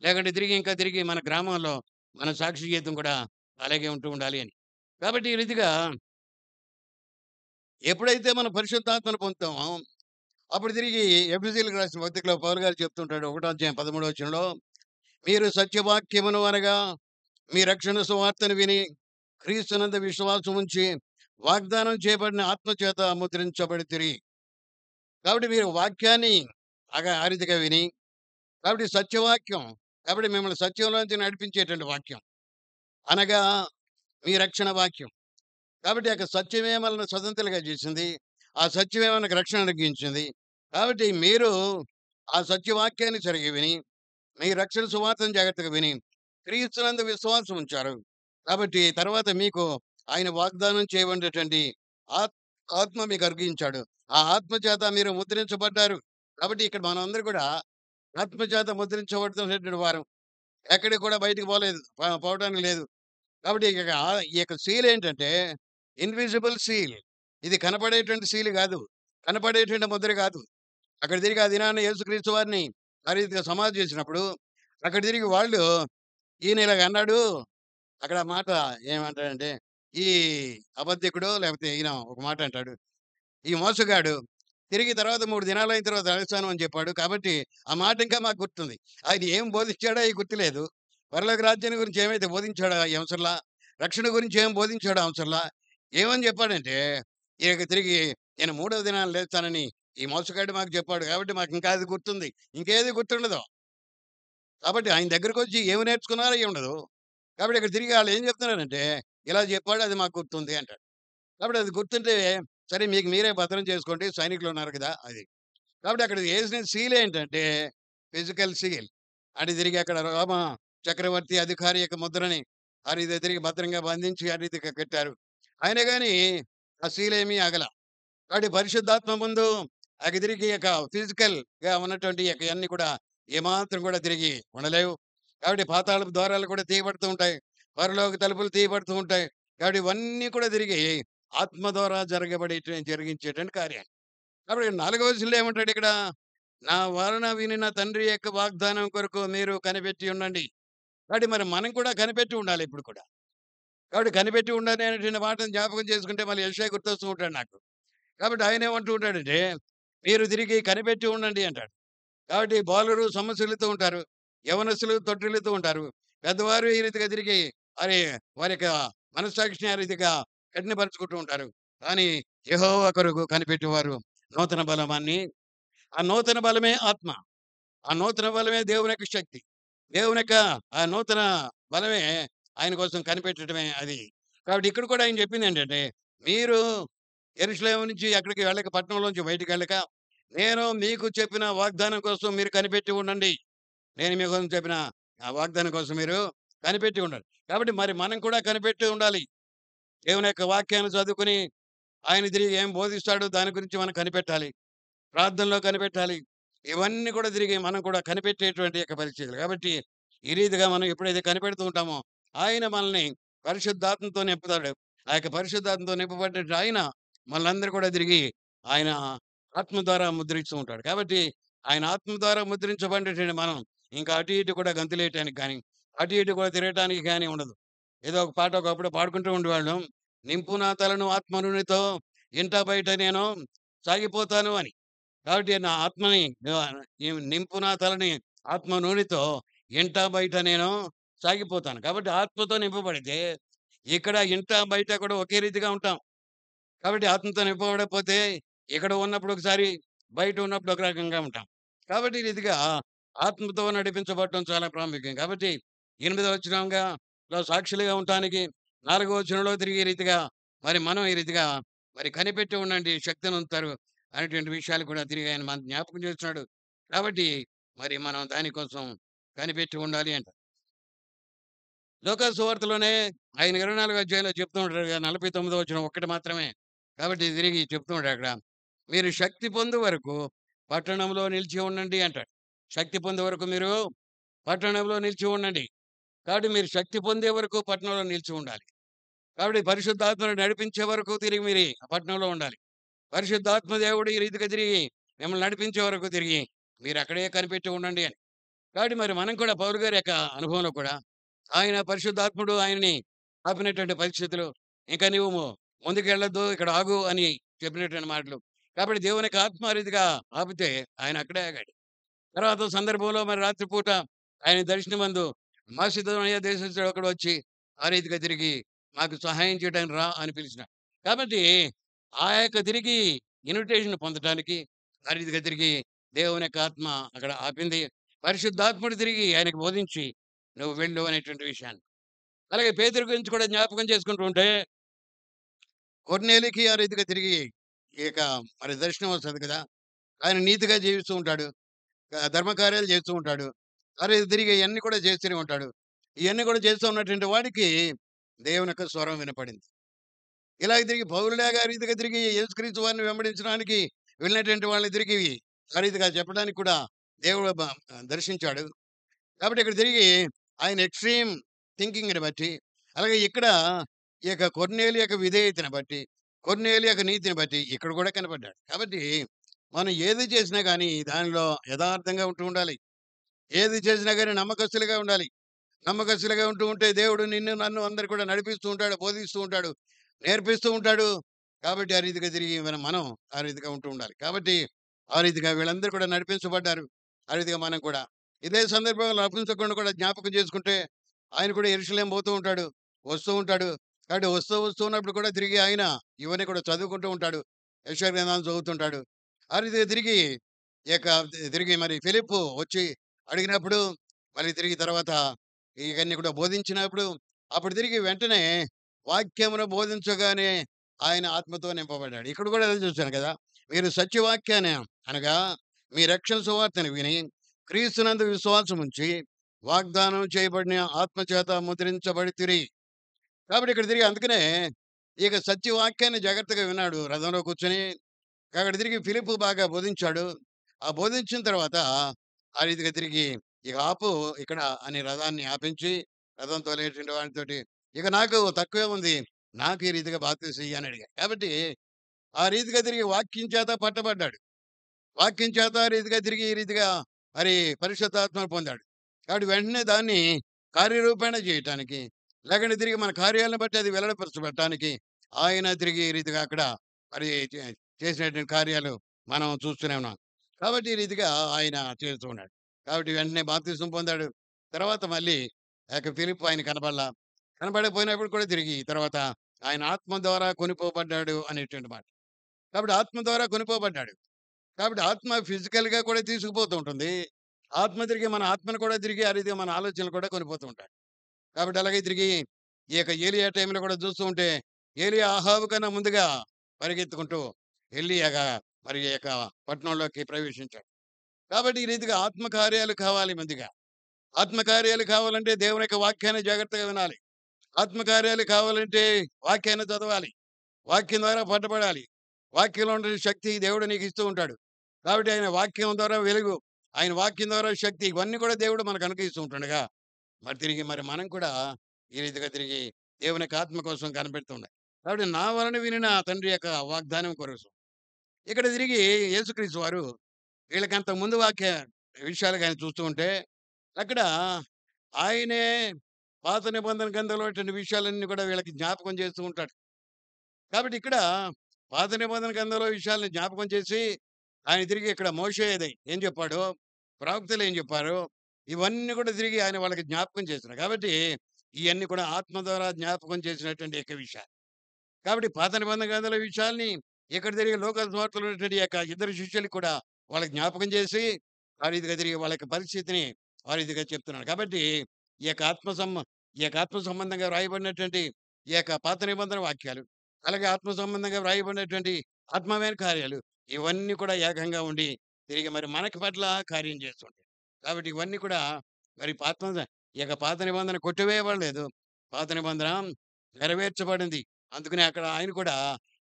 లేకుంటే తిరిగి ఇంకా తిరిగి మన గ్రామంలో, మన సాక్షి జీవితం కూడా అలాగే ఉంటూ ఉండాలి అని. కాబట్టి ఈ రీతిగా ఎప్పుడైతే మనం పరిశుద్ధాత్మను పొందుతామో, అప్పుడు తిరిగి ఎఫెసీయులకు రాసిన పత్రికలో పౌలు గారు చెప్తుంటాడు. 1 అధ్యాయం 13 వచనంలో, మీరు సత్యవాక్యమును అనగా మీ రక్షణ సువార్తను విని క్రీస్తునందు విశ్వాసం ఉంచి వాగ్దానం చేయబడిన ఆత్మచేత ముద్రించబడితిరి. కాబట్టి మీరు వాక్యాన్ని ఆ రీతిగా విని కాబట్టి సత్యవాక్యం కాబట్టి మిమ్మల్ని సత్యంలోంచి నడిపించేటువంటి వాక్యం అనగా మీ రక్షణ వాక్యం. కాబట్టి సత్యమే మనల్ని స్వతంత్రులుగా చేసింది. ఆ సత్యమే మనకు రక్షణ కలిగించింది. కాబట్టి మీరు ఆ సత్యవాక్యాన్ని సరిగ్గా విని మీ రక్షణ సువార్తను జాగ్రత్తగా విని క్రీస్తునందు విశ్వాసం ఉంచారు. కాబట్టి తర్వాత మీకు ఆయన వాగ్దానం చేయబడినటువంటి ఆత్ ఆత్మ మీకు అనుగ్రహించాడు. ఆ ఆత్మ చేత మీరు ముద్రించబడ్డారు. కాబట్టి ఇక్కడ మనందరూ కూడా ఆత్మ చేత ముద్రించబడుతున్నటువంటి వారం. ఎక్కడికి కూడా బయటికి పోలేదు. పోవటానికి లేదు. కాబట్టి ఈ యొక్క సీల్ ఏంటంటే ఇన్విజిబుల్ సీల్. ఇది కనపడేటువంటి సీల్ గాదు. కనపడేటువంటి ముద్ర గాదు. అక్కడ తిరిగి ఆ దినాన యేసుక్రీస్తు వారిని ఆ రీతిగా సమాధి చేసినప్పుడు అక్కడ తిరిగి వాళ్ళు ఈయన ఇలాగ అన్నాడు. అక్కడ ఆ మాట ఏమంటాడంటే, ఈ అబద్ధికుడో లేకపోతే ఈయన ఒక మాట అంటాడు. ఈ మోసగాడు తిరిగి తర్వాత 3 దినాలయిన తర్వాత లేస్తాను అని చెప్పాడు. కాబట్టి ఆ మాట ఇంకా మాకు గుర్తుంది. ఆయన ఏం బోధించాడో అయి గుర్తులేదు. పరలోక రాజ్యాన్ని గురించి ఏమైతే బోధించాడో అయి అవసరంలా. రక్షణ గురించి ఏం బోధించాడో అవసరంలా. ఏమని చెప్పాడంటే, ఇక తిరిగి నేను మూడవ దినాన లేస్తానని ఈ మోసగాడు మాకు చెప్పాడు. కాబట్టి మాకింకా అది గుర్తుంది. ఇంకేది గుర్తుండదు. కాబట్టి ఆయన దగ్గరకొచ్చి ఏమి నేర్చుకున్నారో అయి ఉండదు. కాబట్టి ఇక్కడ తిరిగి ఆళ్ళేం చెప్తున్నారంటే, ఇలా చెప్పాడు అది మాకు గుర్తుంది అంటాడు. కాబట్టి అది గుర్తుంటే సరే మీకు మీరే భద్రం చేసుకోండి. సైనికులున్నారు కదా! అది. కాబట్టి అక్కడ ఏసిన సీల్ ఏంటంటే ఫిజికల్ సీల్. అంటే తిరిగి అక్కడ రోమ చక్రవర్తి అధికారి యొక్క ముద్రని ఆ రీతిగా తిరిగి భద్రంగా బంధించి ఆ రీతిగా కట్టారు. అయినా గాని ఆ సీల్ ఏమీ ఆగల. కాబట్టి పరిశుద్ధాత్మ ముందు తిరిగి ఇక ఫిజికల్‌గా ఉన్నటువంటి ఇక ఇయన్నీ కూడా ఏమాత్రం కూడా తిరిగి ఉండలేవు. కాబట్టి పాతాళపు ద్వారాలు కూడా తీయబడుతూ ఉంటాయి. పరలోక తలుపులు తీయబడుతూ ఉంటాయి. కాబట్టి ఇవన్నీ కూడా తిరిగి ఆత్మ ద్వారా జరిగించేటువంటి కార్యాలు. కాబట్టి నాలుగవ వచనంలో ఏమంటాడు ఇక్కడ? నా వలన వినిన తండ్రి యొక్క వాగ్దానం కొరకు మీరు కనిపెట్టి ఉండండి. కాబట్టి మరి మనం కూడా కనిపెట్టి ఉండాలి ఇప్పుడు కూడా. కాబట్టి కనిపెట్టి ఉండాలి అనేటువంటి మాటను జ్ఞాపకం చేసుకుంటే మళ్ళీ యెషయా గుర్తొస్తూ ఉంటాడు నాకు. కాబట్టి ఆయన ఏమంటూ ఉంటాడంటే, మీరు తిరిగి కనిపెట్టి ఉండండి అంటాడు. కాబట్టి బాలురు సమస్యలతో ఉంటారు. యవ్వనస్తులు తొట్టిల్లుతూ ఉంటారు. పెద్దవారు ఈ రీతిగా తిరిగి మరి వారి యొక్క మనస్సాక్షిని ఆ రీతిగా కఠినపరుచుకుంటూ ఉంటారు. కానీ యెహోవా కొరకు కనిపెట్టేవారు నూతన బలమాన్ని ఆ నూతన బలమే ఆత్మ. ఆ నూతన బలమే దేవుని యొక్క శక్తి. దేవుని యొక్క ఆ నూతన బలమే ఆయన కోసం కనిపెట్టడమే అది. కాబట్టి ఇక్కడ కూడా ఆయన చెప్పిందేంటంటే, మీరు యెరూషలేము నుంచి ఎక్కడికి వెళ్ళక పట్టణంలోంచి బయటికెళ్ళక, నేను మీకు చెప్పిన వాగ్దానం కోసం మీరు కనిపెట్టి ఉండండి. నేను మీకోసం చెప్పిన ఆ వాగ్దానం కోసం మీరు కనిపెట్టి ఉండండి. కాబట్టి మరి మనం కూడా కనిపెట్టి ఉండాలి. దేవుని యొక్క వాక్యాన్ని చదువుకొని, ఆయన తిరిగి ఏం బోధిస్తాడో దాని గురించి మనం కనిపెట్టాలి. ప్రార్థనలో కనిపెట్టాలి. ఇవన్నీ కూడా తిరిగి మనం కూడా కనిపెట్టేటువంటి యొక్క పరిస్థితులు. కాబట్టి ఈ రీతిగా మనం ఎప్పుడైతే కనిపెడుతూ ఉంటామో, ఆయన మనల్ని పరిశుద్ధాత్మతో నింపుతాడు. ఆ యొక్క పరిశుద్ధాత్మతో నింపబడినటువంటి ఆయన మనలందరూ కూడా తిరిగి ఆయన ఆత్మ ద్వారా ముద్రిస్తూ ఉంటాడు. కాబట్టి ఆయన ఆత్మ ద్వారా ముద్రించబడినటువంటి మనం ఇంకా అటు ఇటు కూడా గంతులేయటానికి గాని, అటు ఇటు కూడా తిరగటానికి గాని ఉండదు. ఏదో ఒక పాట ఒకప్పుడు పాడుకుంటూ ఉండేవాళ్ళం. నింపు నా తలను ఆత్మ నూనెతో ఇంట బయట నేను సాగిపోతాను అని. కాబట్టి నా ఆత్మని నింపు నా తలని ఆత్మ నూనెతో ఇంట బయట నేను సాగిపోతాను. కాబట్టి ఆత్మతో నింపబడితే ఇక్కడ ఇంట బయట కూడా ఒకే రీతిగా ఉంటాం. కాబట్టి ఆత్మతో నింపబడకపోతే ఇక్కడ ఉన్నప్పుడు ఒకసారి, బయట ఉన్నప్పుడు ఒక రకంగా ఉంటాం. కాబట్టి ఈ రీతిగా ఆత్మతో నడిపించబడటం చాలా ప్రాముఖ్యం. కాబట్టి 8వ వచనంగా లో సాక్షులుగా ఉండటానికి 4వ వచనంలో తిరిగి ఈ రీతిగా మరి మనం ఈ రీతిగా మరి కనిపెట్టి ఉండండి శక్తినొందుతారు అనేటువంటి విషయాలు కూడా తిరిగి ఆయన మనకు జ్ఞాపకం చేస్తున్నాడు. కాబట్టి మరి మనం దానికోసం కనిపెట్టి ఉండాలి అంట. లోకా సువార్తలోనే ఆయన 24వ అధ్యాయంలో చెప్తూ ఉంటాడు కదా! 49వ వచనం ఒక్కటి మాత్రమే. కాబట్టి తిరిగి చెప్తూ ఉంటాడు అక్కడ. మీరు శక్తి పొందు వరకు పట్టణంలో నిలిచి ఉండండి అంటాడు. శక్తి పొందే వరకు మీరు పట్టణంలో నిలిచి ఉండండి. కాబట్టి మీరు శక్తి పొందే వరకు పట్టణంలో నిలిచి ఉండాలి. కాబట్టి పరిశుద్ధాత్మను నడిపించే వరకు తిరిగి మీరు ఆ పట్టణంలో ఉండాలి. పరిశుద్ధాత్మ దేవుడు ఈ రీతిగా తిరిగి మిమ్మల్ని నడిపించే వరకు తిరిగి మీరు అక్కడే కనిపెట్టి ఉండండి అని. కాబట్టి మరి మనం కూడా పౌలు గారి యొక్క అనుభవంలో కూడా ఆయన పరిశుద్ధాత్ముడు ఆయన్ని ఆపినటువంటి పరిస్థితులు, "ఇంక నీవు ముందుకెళ్ళొద్దు, ఇక్కడ ఆగు" అని చెప్పినటువంటి మాటలు. కాబట్టి దేవుని యొక్క ఆత్మ ఆ రీతిగా ఆపితే ఆయన అక్కడే ఆగాడు. తర్వాత సందర్భంలో మరి రాత్రిపూట ఆయన దర్శనమందు మాసిదోనియ దేశస్థుడు ఒకడు వచ్చి ఆ రీతిగా తిరిగి మాకు సహాయం చేయడానికి రా అని పిలిచినాడు. కాబట్టి ఆ యొక్క తిరిగి ఇన్విటేషన్ పొందటానికి ఆ రీతిగా తిరిగి దేవుని యొక్క ఆత్మ అక్కడ ఆపింది. పరిశుద్ధాత్ముడు తిరిగి ఆయనకు బోధించి నువ్వు వెళ్ళు అనేటువంటి విషయాన్ని. అలాగే పేతురు గురించి కూడా జ్ఞాపకం చేసుకుంటూ ఉంటే కొర్నేలికి ఆ రీతిగా తిరిగి ఇక మరి దర్శనం వస్తది కదా! ఆయన నీతిగా జీవిస్తూ ఉంటాడు. ధర్మకార్యాలు చేస్తూ ఉంటాడు. అరే తిరిగి ఇయన్నీ కూడా చేస్తూనే ఉంటాడు. ఇయన్నీ కూడా చేస్తూ ఉన్నటువంటి వాడికి దేవుని యొక్క స్వరం వినపడింది. ఇలాగ తిరిగి పౌలులాగా ఆ రీతిగా తిరిగి యేసుక్రీస్తు వారిని వెంబడించడానికి వెళ్ళినటువంటి వాళ్ళని తిరిగి ఆ రీతిగా చెప్పడానికి కూడా దేవుడు దర్శించాడు. కాబట్టి ఇక్కడ తిరిగి ఆయన ఎక్స్‌ట్రీమ్ థింకింగ్‌ని బట్టి, అలాగే ఇక్కడ ఈ యొక్క కొర్నేలి యొక్క విధేయతను బట్టి, కొర్నేలి యొక్క నీతిని బట్టి ఇక్కడ కూడా కనపడ్డాడు. కాబట్టి మనం ఏది చేసినా గానీ దానిలో యథార్థంగా ఉంటూ ఉండాలి. ఏది చేసినా గానీ నమ్మకస్తులుగా ఉండాలి. నమ్మకస్తులుగా ఉంటూ ఉంటే దేవుడు నిన్ను, నన్ను అందరు కూడా నడిపిస్తూ ఉంటాడు, బోధిస్తూ ఉంటాడు, నేర్పిస్తూ ఉంటాడు. కాబట్టి ఆ రీతిగా తిరిగి మనం ఆ రీతిగా ఉంటూ ఉండాలి. కాబట్టి ఆ రీతిగా వీళ్ళందరూ కూడా నడిపించబడ్డారు. ఆ రీతిగా మనం కూడా ఇదే సందర్భంలో నపుంసకుడిని కూడా జ్ఞాపకం చేసుకుంటే ఆయన కూడా యెరూషలేము పోతూ ఉంటాడు, వస్తూ ఉంటాడు. కాబట్టి వస్తూ ఉన్నప్పుడు కూడా తిరిగి ఆయన ఇవన్నీ కూడా చదువుకుంటూ ఉంటాడు. యెషయా గ్రంథాన్ని చదువుతుంటాడు. ఆ రీతిగా తిరిగి తిరిగి మరి ఫిలిప్పు వచ్చి అడిగినప్పుడు మళ్ళీ తిరిగి తర్వాత ఇవన్నీ కూడా బోధించినప్పుడు అప్పుడు తిరిగి వెంటనే వాక్యమును బోధించగానే ఆయన ఆత్మతో నింపబడ్డాడు. ఇక్కడ కూడా అదే చూశాను కదా! మీరు సత్యవాక్యాన్ని అనగా మీ రక్షణ సువార్తను విని క్రీస్తునందు విశ్వాసం ఉంచి వాగ్దానం చేయబడిన ఆత్మ చేత ముద్రించబడితిరి. కాబట్టి ఇక్కడ తిరిగి అందుకనే ఇక సత్యవాక్యాన్ని జాగ్రత్తగా విన్నాడు రథంలో కూర్చొని. అక్కడ తిరిగి ఫిలిప్పు బాగా బోధించాడు. ఆ బోధించిన తర్వాత ఆ రీతిగా తిరిగి ఇక ఆపు ఇక్కడ అని రథాన్ని ఆపించి రథం తోలేటువంటి వాడితోటి ఇక నాకు తక్కువే ఉంది. నాకు ఈ రీతిగా బాప్తీసం ఇయ్యి అని అడిగాడు. కాబట్టి ఆ రీతిగా తిరిగి వాక్యం చేత పట్టబడ్డాడు. వాక్యం చేత ఆ రీతిగా తిరిగి ఈ రీతిగా మరి పరిశుద్ధాత్మను పొందాడు. కాబట్టి వెంటనే దాన్ని కార్యరూపేణ చేయటానికి లేకుంటే తిరిగి మన కార్యాలను బట్టి అది వెల్లడిపరచబడటానికి ఆయన తిరిగి ఈ రీతిగా అక్కడ మరి చేసినటువంటి కార్యాలు మనం చూస్తూనే ఉన్నాం. కాబట్టి ఈ రీతిగా ఆయన చేస్తూ ఉన్నాడు. కాబట్టి వెంటనే బాప్తిసం పొందాడు. తర్వాత మళ్ళీ ఆ యొక్క ఫిలిప్పు ఆయన కనపడలా. కనపడకపోయినప్పుడు కూడా తిరిగి తర్వాత ఆయన ఆత్మ ద్వారా కొనిపోబడ్డాడు అనేటువంటి మాట. కాబట్టి ఆత్మ ద్వారా కొనిపోబడ్డాడు. కాబట్టి ఆత్మ ఫిజికల్‌గా కూడా తీసుకుపోతూ ఉంటుంది. ఆత్మ తిరిగి మన ఆత్మను కూడా తిరిగి ఆ రీతిగా మన ఆలోచనలు కూడా కొనిపోతూ ఉంటాడు. కాబట్టి అలాగే తిరిగి ఈ యొక్క ఏలియా టైంలో కూడా చూస్తూ ఉంటే ఏలియా అహాబు కన్నా ముందుగా పరిగెత్తుకుంటూ ఎలీయాగా మరి ఈ యొక్క పట్టణంలోకి ప్రవేశించాడు. కాబట్టి ఈ రీతిగా ఆత్మకార్యాలు కావాలి ముందుగా. ఆత్మకార్యాలు కావాలంటే దేవుని యొక్క వాక్యాన్ని జాగ్రత్తగా వినాలి. ఆత్మకార్యాలు కావాలంటే వాక్యాన్ని చదవాలి. వాక్యం ద్వారా పట్టబడాలి. వాక్యంలో ఉండే శక్తి దేవుడు నీకు ఇస్తూ ఉంటాడు. కాబట్టి ఆయన వాక్యం ద్వారా వెలుగు, ఆయన వాక్యం ద్వారా శక్తి ఇవన్నీ కూడా దేవుడు మనకు అనుగ్రహిస్తూ ఉంటుండగా మరి తిరిగి మరి మనం కూడా ఈ రీతిగా తిరిగి దేవుని యొక్క ఆత్మ కోసం కనిపెడుతుండే. కాబట్టి నా వలన వినిన తండ్రి యొక్క వాగ్దానం కొరకు ఇక్కడ తిరిగి యేసుక్రీస్తు వారు వీళ్ళకంత ముందు వాక్య విషయాలు ఆయన చూస్తూ ఉంటే అక్కడ ఆయనే పాత నిబంధన గ్రంథంలో ఉన్నటువంటి విషయాలన్నీ కూడా వీళ్ళకి జ్ఞాపకం చేస్తూ ఉంటాడు. కాబట్టి ఇక్కడ పాత నిబంధన గ్రంథంలో విషయాలను జ్ఞాపకం చేసి ఆయన తిరిగి ఇక్కడ మోషే ఏం చెప్పాడో, ప్రవక్తలు ఏం చెప్పారో, ఇవన్నీ కూడా తిరిగి ఆయన వాళ్ళకి జ్ఞాపకం చేస్తున్నారు. కాబట్టి ఇయన్నీ కూడా ఆత్మ ద్వారా జ్ఞాపకం చేసినటువంటి యొక్క విషయాలు. కాబట్టి పాత నిబంధన గ్రంథాల విషయాల్ని ఇక్కడ తిరిగి లోక సువార్తలో ఉన్నటువంటి యొక్క ఇద్దరు శిష్యులకి కూడా వాళ్ళకి జ్ఞాపకం చేసి ఆ రీతిగా తిరిగి వాళ్ళ యొక్క పరిస్థితిని ఆ రీతిగా చెప్తున్నాడు. కాబట్టి ఈ యొక్క ఈ యొక్క ఆత్మ సంబంధంగా వ్రాయబడినటువంటి ఈ యొక్క పాత నిబంధన వాక్యాలు, అలాగే ఆత్మ సంబంధంగా వ్రాయబడినటువంటి ఆత్మమైన కార్యాలు ఇవన్నీ కూడా ఏకంగా ఉండి తిరిగి మరి మనకి పట్ల కార్యం చేస్తుంటాయి. కాబట్టి ఇవన్నీ కూడా మరి ఈ యొక్క పాత నిబంధన కొట్టివేయబడలేదు. పాత నిబంధన నెరవేర్చబడింది. అందుకనే అక్కడ ఆయన కూడా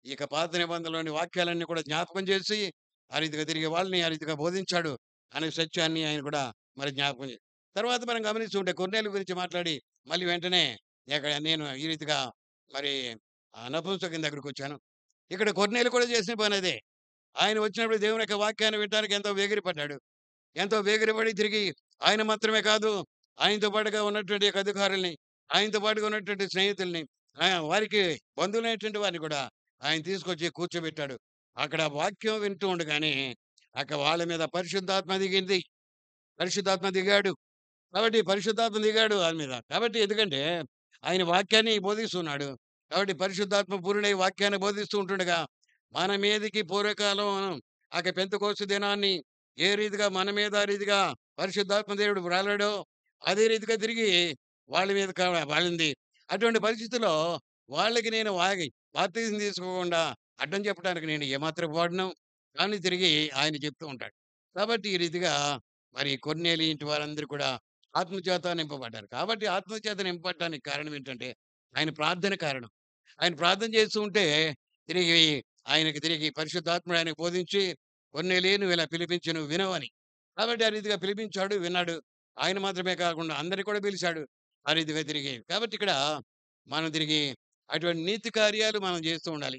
ఈ యొక్క పాత నిబంధనలోని వాక్యాలన్నీ కూడా జ్ఞాపకం చేసి ఆ రీతిగా తిరిగి వాళ్ళని ఆ రీతిగా బోధించాడు అనే సత్యాన్ని ఆయన కూడా మరి జ్ఞాపకం తర్వాత మనం గమనిస్తుంటే కొర్నేలు గురించి మాట్లాడి మళ్ళీ వెంటనే నేను ఈ రీతిగా మరి నపుంసకుని దగ్గరికి వచ్చాను. ఇక్కడ కొర్నేలు కూడా చేసిన పని అదే. ఆయన వచ్చినప్పుడు దేవుని యొక్క వాక్యాన్ని వినడానికి ఎంతో వేగిరపడ్డాడు. ఎంతో వేగిరపడి తిరిగి ఆయన మాత్రమే కాదు, ఆయనతో పాటుగా ఉన్నటువంటి యొక్క అధికారుల్ని, ఆయనతో పాటుగా ఉన్నటువంటి స్నేహితుల్ని, వారికి బంధువులైనటువంటి వారిని కూడా ఆయన తీసుకొచ్చి కూర్చోబెట్టాడు. అక్కడ వాక్యం వింటూ ఉండగానే అక్కడ వాళ్ళ మీద పరిశుద్ధాత్మ దిగింది. పరిశుద్ధాత్మ దిగాడు. కాబట్టి పరిశుద్ధాత్మ దిగాడు ఆళ్ళ మీద. కాబట్టి ఎందుకంటే ఆయన వాక్యాన్ని బోధిస్తున్నాడు. కాబట్టి పరిశుద్ధాత్మ పూర్ణుడై వాక్యాన్ని బోధిస్తూ ఉంటుండగా మన మీదకి పూర్వకాలం పెంతెకోస్తు దినాన్ని ఏ రీతిగా మన మీద ఆ రీతిగా పరిశుద్ధాత్మ దేవుడు వ్రాలాడో అదే రీతిగా తిరిగి వాళ్ళ మీద వాలింది. అటువంటి పరిస్థితిలో వాళ్ళకి నేను బాప్తిజం తీసుకోకుండా అడ్డం చెప్పడానికి నేను ఏమాత్రం వాడను. కానీ తిరిగి ఆయన చెప్తూ ఉంటాడు. కాబట్టి ఈ రీతిగా మరి కొర్నేలి ఇంటి వారందరూ కూడా ఆత్మచేత నింపబడ్డారు. కాబట్టి ఆత్మచేత నింపబడటానికి కారణం ఏంటంటే ఆయన ప్రార్థన కారణం. ఆయన ప్రార్థన చేస్తూ ఉంటే తిరిగి ఆయనకి తిరిగి పరిశుద్ధాత్ముడు ఆయనకు బోధించి కొర్నేలి నువ్వు ఇలా పిలిపించి నువ్వు వినవు అని. కాబట్టి ఆ రీతిగా పిలిపించాడు, విన్నాడు. ఆయన మాత్రమే కాకుండా అందరిని కూడా పిలిచాడు. ఆ రీతిగా తిరిగి. కాబట్టి ఇక్కడ మనం తిరిగి అటువంటి నీతి కార్యాలు మనం చేస్తూ ఉండాలి.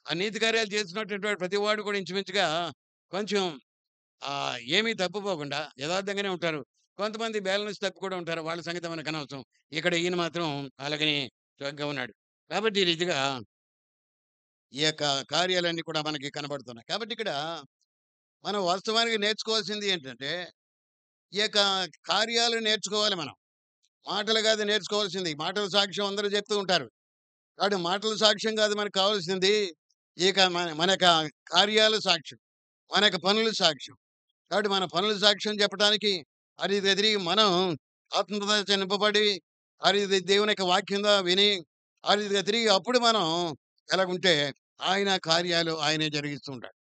ఆ నీతి కార్యాలు చేస్తున్నటువంటి ప్రతివాడు కూడా ఇంచుమించుగా కొంచెం ఏమీ తప్పిపోకుండా యథార్థంగానే ఉంటారు. కొంతమంది బ్యాలెన్స్ తప్పి కూడా ఉంటారు. వాళ్ళ సంగతి మనకనవసరం. ఇక్కడ ఈయన మాత్రం అలాగని చక్కగా ఉన్నాడు. కాబట్టి ఈ రీతిగా ఈ యొక్క కార్యాలన్నీ కూడా మనకి కనబడుతున్నాయి. కాబట్టి ఇక్కడ మనం వాస్తవానికి నేర్చుకోవాల్సింది ఏంటంటే, ఈ యొక్క కార్యాలు నేర్చుకోవాలి మనం. మాటలు కాదు నేర్చుకోవాల్సింది. మాటల సాక్ష్యం అందరూ చెప్తూ ఉంటారు. కాబట్టి మాటల సాక్ష్యం కాదు మనకు కావాల్సింది. ఇక మన యొక్క కార్యాల సాక్ష్యం. మన యొక్క పనుల సాక్ష్యం. కాబట్టి మన పనుల సాక్ష్యం చెప్పడానికి ఆ రీతిగా తిరిగి మనం ఆత్మతో నింపబడి, ఆ రీతి దేవుని యొక్క వాక్యం విని, ఆ రీతిగా తిరిగి అప్పుడు మనం ఎలాగుంటే ఆయన కార్యాలు ఆయనే జరిగిస్తూ ఉంటాడు.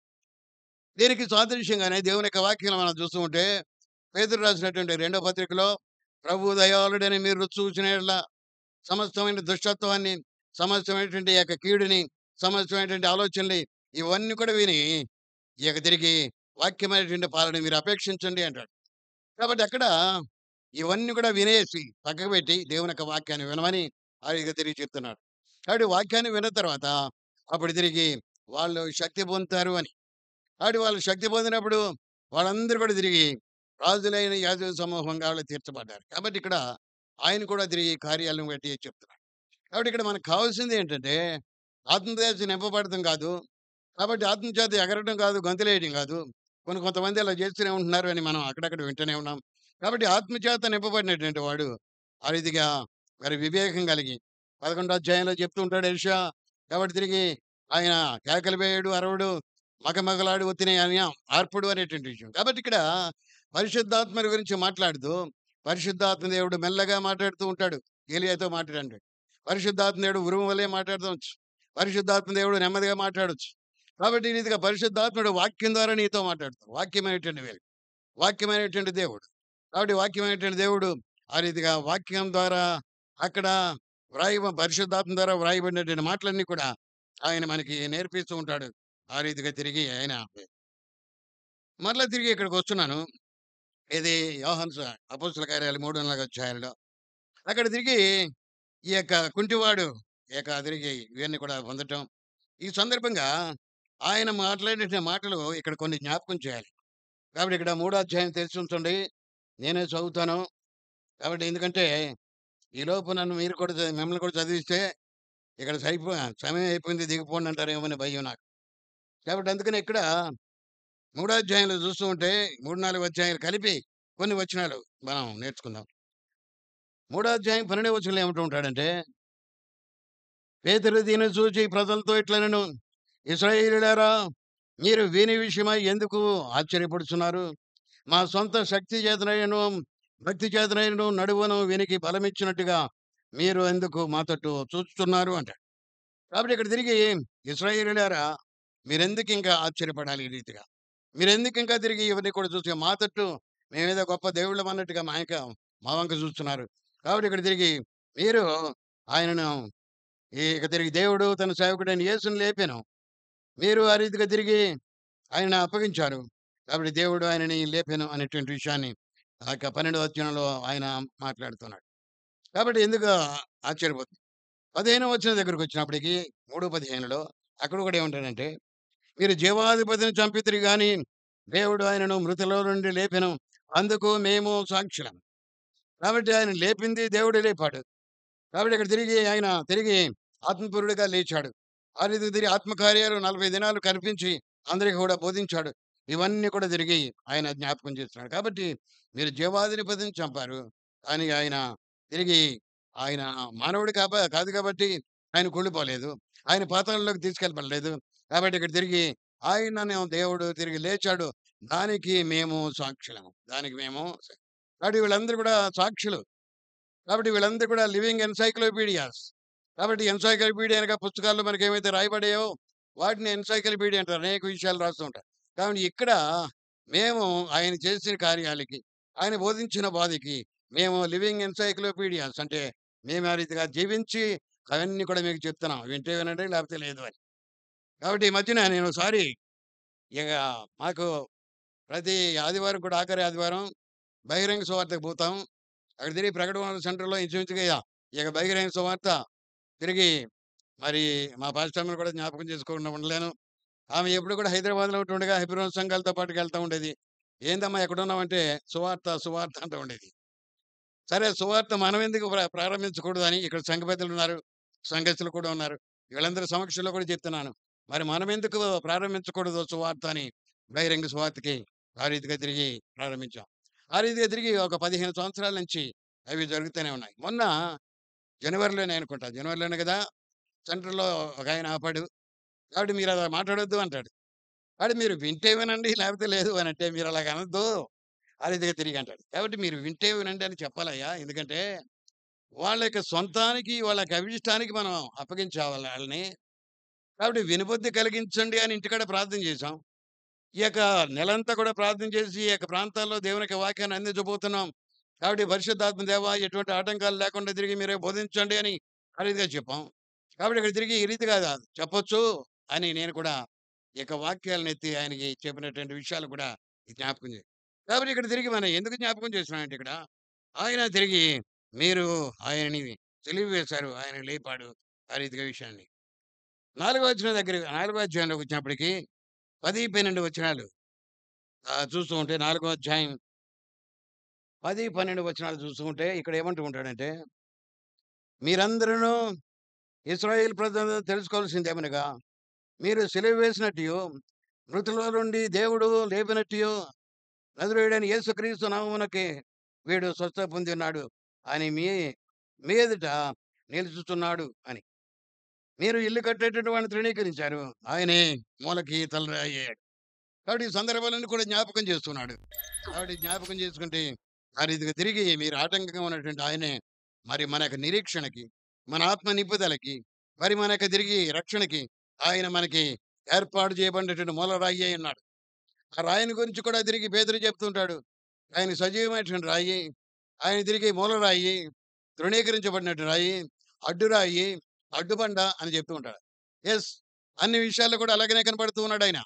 దీనికి సాదృశ్యంగానే దేవుని యొక్క వాక్యం మనం చూస్తూ ఉంటే పేతురు రాసినటువంటి రెండో పత్రికలో ప్రభు దయాళుడని మీరు రుచి చూసిన యెడల సమస్తమైన దుష్టత్వాన్ని, సమస్తమైనటువంటి ఈ యొక్క కీడుని, సమస్తమైనటువంటి ఆలోచనలు ఇవన్నీ కూడా విని ఇక తిరిగి వాక్యమైనటువంటి పాలన మీరు అపేక్షించండి అంటాడు. కాబట్టి అక్కడ ఇవన్నీ కూడా వినేసి పక్కకు పెట్టి దేవుని యొక్క వాక్యాన్ని వినమని ఆయన తిరిగి చెప్తున్నాడు. కాబట్టి వాక్యాన్ని విన్న తర్వాత అప్పుడు తిరిగి వాళ్ళు శక్తి పొందుతారు అని. కాబట్టి వాళ్ళు శక్తి పొందినప్పుడు వాళ్ళందరూ కూడా తిరిగి రాజులైన యాజక సమూహంగా వాళ్ళు తీర్చబడ్డారు. కాబట్టి ఇక్కడ ఆయన కూడా తిరిగి కార్యాలను బట్టి చెప్తున్నాడు. కాబట్టి ఇక్కడ మనకు కావాల్సింది ఏంటంటే ఆత్మచేత నింపబడటం కాదు. కాబట్టి ఆత్మచేత ఎగరడం కాదు, గంతులేయడం కాదు. కొంతమంది అలా చేస్తూనే ఉంటున్నారు అని మనం అక్కడక్కడ వింటూనే ఉన్నాం. కాబట్టి ఆత్మచేత నింపబడినటువంటి వాడు ఆ రీతిగా మరి వివేకం కలిగి 11వ అధ్యాయంలో చెప్తూ ఉంటాడు యెషయా. కాబట్టి తిరిగి ఆయన కేకలు వేయడు, అరవడు, మగమగలాడు ఒత్తినే అని ఆర్పుడు అనేటువంటి విషయం. కాబట్టి ఇక్కడ పరిశుద్ధాత్మ గురించి మాట్లాడుతూ పరిశుద్ధాత్మ దేవుడు మెల్లగా మాట్లాడుతూ ఉంటాడు. ఏలియాతో మాట్లాడండి. పరిశుద్ధాత్మ దేవుడు ఉరుము వలె మాట్లాడవచ్చు. పరిశుద్ధాత్మ దేవుడు నెమ్మదిగా మాట్లాడొచ్చు. కాబట్టి ఈ రీతిగా పరిశుద్ధాత్ముడు వాక్యం ద్వారా నీతో మాట్లాడతాడు. వాక్యమైనటువంటి దేవుడు. కాబట్టి వాక్యమైనటువంటి దేవుడు ఆ రీతిగా వాక్యం ద్వారా అక్కడ పరిశుద్ధాత్మ ద్వారా వ్రాయబడినటువంటి మాటలన్నీ కూడా ఆయన మనకి నేర్పిస్తూ ఉంటాడు. ఆ రీతిగా తిరిగి ఆయన మరలా తిరిగి ఇక్కడికి వస్తున్నాను. ఇది యోహాను అపోస్తల కార్యాలు 3వ అధ్యాయంలో అక్కడ తిరిగి ఈ యొక్క కుంటివాడు ఈ యొక్క తిరిగి ఇవన్నీ కూడా పొందటం. ఈ సందర్భంగా ఆయన మాట్లాడిన మాటలు ఇక్కడ కొన్ని జ్ఞాపకం చేయాలి. కాబట్టి ఇక్కడ 3వ అధ్యాయం తెరిచి ఉంచండి. నేనే చదువుతాను. కాబట్టి ఎందుకంటే ఈలోపు మీరు కూడా మిమ్మల్ని కూడా చదివిస్తే ఇక్కడ సమయం అయిపోయింది దిగిపోండి అంటారేమో అని భయం నాకు. కాబట్టి అందుకని ఇక్కడ 3వ అధ్యాయంలో చూస్తూ ఉంటే 3, 4 అధ్యాయాలు కలిపి కొన్ని వచనాలు మనం నేర్చుకుందాం. 3వ అధ్యాయం 12వ వచనంలో ఏమంటూ ఉంటాడంటే, పేతురు దీన్ని చూచి ప్రజలతో ఇట్లనెను, ఇశ్రాయేలీయులారా, మీరు వీని విషయమై ఎందుకు ఆశ్చర్యపడుచున్నారు? మా సొంత శక్తి చేతనైనను భక్తి చేతనైనను నడువును వీనికి బలమిచ్చినట్టుగా మీరు ఎందుకు మా తట్టు చూస్తున్నారు అంటాడు. కాబట్టి ఇక్కడ తిరిగి ఇశ్రాయేలీయులారా, మీరెందుకు ఇంకా ఆశ్చర్యపడాలి ఈ రీతిగా? మీరెందుకు ఇంకా తిరిగి ఇవన్నీ కూడా చూసి మా తట్టు మేమేదో గొప్ప దేవుళ్ళం అన్నట్టుగా మా వంక చూస్తున్నారు. కాబట్టి ఇక్కడ తిరిగి మీరు ఆయనను ఇక తిరిగి దేవుడు తన సేవకుడైన యేసుని లేపాను. మీరు ఆ రీతిగా తిరిగి ఆయనను అప్పగించారు. కాబట్టి దేవుడు ఆయనని లేపాను అనేటువంటి విషయాన్ని ఆ యొక్క 12వ అధ్యాయంలో ఆయన మాట్లాడుతున్నాడు. కాబట్టి ఎందుకు ఆశ్చర్యపోతుంది? 15వ వచనం దగ్గరికి వచ్చినప్పటికి 3:15లో అక్కడ కూడా ఏమంటాడంటే, మీరు జీవాధిపతిని చంపితిరి గాని దేవుడు ఆయనను మృతుల నుండి లేపెను. అందుకు మేము సాక్షులం. కాబట్టి ఆయన లేపింది దేవుడే లేపాడు. కాబట్టి ఇక్కడ తిరిగి ఆత్మపూరుడిగా లేచాడు. ఆ రీతిగా తిరిగి ఆత్మకార్యాలు 40 దినాలు కనిపించి అందరికి కూడా బోధించాడు. ఇవన్నీ కూడా తిరిగి ఆయన జ్ఞాపకం చేస్తున్నాడు. కాబట్టి మీరు జీవాధిపతిని చంపారు. కానీ ఆయన తిరిగి ఆయన మానవుడు కాదు కాబట్టి ఆయన కుళ్ళిపోలేదు. ఆయన పాతాళంలోకి తీసుకెళ్ళబడలేదు. కాబట్టి ఇక్కడ తిరిగి ఆయనను దేవుడు తిరిగి లేచాడు. దానికి మేము సాక్షులము. కాబట్టి వీళ్ళందరూ కూడా సాక్షులు. కాబట్టి వీళ్ళందరూ కూడా లివింగ్ ఎన్సైక్లోపీడియాస్. కాబట్టి ఎన్సైక్లోపీడియా అనగా పుస్తకాల్లో మనకేమైతే రాయబడాయో వాటిని ఎన్సైక్లోపీడియా అంటారు. అనేక విషయాలు రాస్తూ ఉంటారు. కాబట్టి ఇక్కడ మేము ఆయన చేసిన కార్యాలకి, ఆయన బోధించిన బోధకి మేము లివింగ్ ఎన్సైక్లోపీడియాస్ అంటే మేము ఆ రీతిగా జీవించి అవన్నీ కూడా మీకు చెప్తున్నాం. వింటే వినండి లేకపోతే లేదు అని. కాబట్టి ఈ మధ్యన నేను ఒకసారి ఇక మాకు ప్రతి ఆదివారం కూడా ఆఖరి ఆదివారం బహిరంగ సువార్తకు పోతాం. అక్కడ తిరిగి ప్రకటన సెంటర్‌లో ఇంచుమించుగా ఇక బహిరంగ సువార్త తిరిగి మరి మా పాస్టర్‌ని కూడా జ్ఞాపకం చేసుకోకుండా ఉండలేను. ఆమె ఎప్పుడు కూడా హైదరాబాద్‌లో ఉంటుండగా హెబ్రోన్ సంఘాలతో పాటుగా వెళ్తా ఉండేది. ఏందమ్మా ఎక్కడున్నావంటే సువార్త అంటూ ఉండేది. సరే సువార్త మనం ఎందుకు ప్రారంభించకూడదని ఇక్కడ సంఘ పెద్దలున్నారు, సంఘస్థులు కూడా ఉన్నారు. వీళ్ళందరి సమక్షంలో కూడా చెప్తున్నాను. మరి మనం ఎందుకు ప్రారంభించకూడదు సువార్త అని బహిరంగ సువార్తకి ఆ రీతిగా తిరిగి ప్రారంభించాం. ఆ రీతిగా తిరిగి ఒక 15 సంవత్సరాల నుంచి అవి జరుగుతూనే ఉన్నాయి. మొన్న జనవరిలోనే అనుకుంటా. జనవరిలోనే కదా! సెంటర్‌లో ఒకాయన ఆపాడు. కాబట్టి మీరలా మాట్లాడొద్దు అంటాడు. కాబట్టి మీరు వింటే వినండి లేకపోతే లేదు అనంటే మీరలాగ అనొద్దు. ఆ రీతిగా తిరిగి అంటాడు. కాబట్టి మీరు వింటే వినండి అని చెప్పాలయ్యా. ఎందుకంటే వాళ్ళ యొక్క సొంతానికి, వాళ్ళకి అభిష్టానికి మనం అప్పగించాలి ఆళ్ళని. కాబట్టి వినబుద్ధి కలిగించండి అని ఇంటికాడ ప్రార్థన చేశాం. ఈ యొక్క నెలంతా కూడా ప్రార్థన చేసి, ఈ యొక్క ప్రాంతాల్లో దేవుని యొక్క వాక్యాన్ని అందించబోతున్నాం. కాబట్టి పరిశుద్ధాత్మ దేవా! ఎటువంటి ఆటంకాలు లేకుండా తిరిగి మీరే బోధించండి అని ఆ రీతిగా చెప్పాం. కాబట్టి ఇక్కడ తిరిగి ఈ రీతిగా చెప్పొచ్చు అని నేను కూడా ఈ యొక్క వాక్యాలనెత్తి ఆయనకి చెప్పినటువంటి విషయాలు కూడా జ్ఞాపకం కాబట్టి ఇక్కడ తిరిగి మనం ఎందుకు జ్ఞాపకం చేస్తున్నామంటే ఇక్కడ, ఆయన తిరిగి మీరు ఆయనని సిలువ వేశారు. ఆయన లేపాడు. ఆ రీతిగా విషయాన్ని. నాలుగో అధ్యాయంలోకి వచ్చినప్పటికి 10, 12 వచనాలు చూస్తూ ఉంటే నాలుగో అధ్యాయం 10, 12 వచనాలు చూస్తూ ఉంటే ఇక్కడ ఏమంటూ ఉంటాడంటే, మీరందరూను ఇశ్రాయేలు ప్రజలందరూ తెలుసుకోవాల్సిందేమనగా, మీరు సిలువ వేసినట్టు మృతుల నుండి దేవుడు లేపినట్టు నజరేయుడైన యేసుక్రీస్తు నామమునకి వీడు స్వస్థత పొంది ఉన్నాడు అని మీ ఎదుట నిలుచుచున్నాడు అని. మీరు ఇల్లు కట్టేటటువంటి వాడిని తృణీకరించారు. ఆయనే మూలకి తలరాయి అయ్యాడు. కాబట్టి ఈ సందర్భాలన్నీ కూడా జ్ఞాపకం చేస్తున్నాడు. కాబట్టి జ్ఞాపకం చేసుకుంటే ఆ రీతిగా తిరిగి మీరు ఆటంకంగా ఉన్నటువంటి ఆయనే మరి మన యొక్క నిరీక్షణకి, మన ఆత్మ నింపుదలకి, మరి మన యొక్క తిరిగి రక్షణకి ఆయన మనకి ఏర్పాటు చేయబడినటువంటి మూలరాయి అయి ఉన్నాడు. ఆ రాయిని గురించి కూడా తిరిగి పేతురు చెప్తుంటాడు. ఆయన సజీవమైనటువంటి రాయి, ఆయన తిరిగి మూలరాయి, తృణీకరించబడినట్టు రాయి, అడ్డురాయి, అడ్డుబండ అని చెప్తూ ఉంటాడు. యెస్. అన్ని విషయాల్లో కూడా అలాగనే కనపడుతూ ఉన్నాడాయన.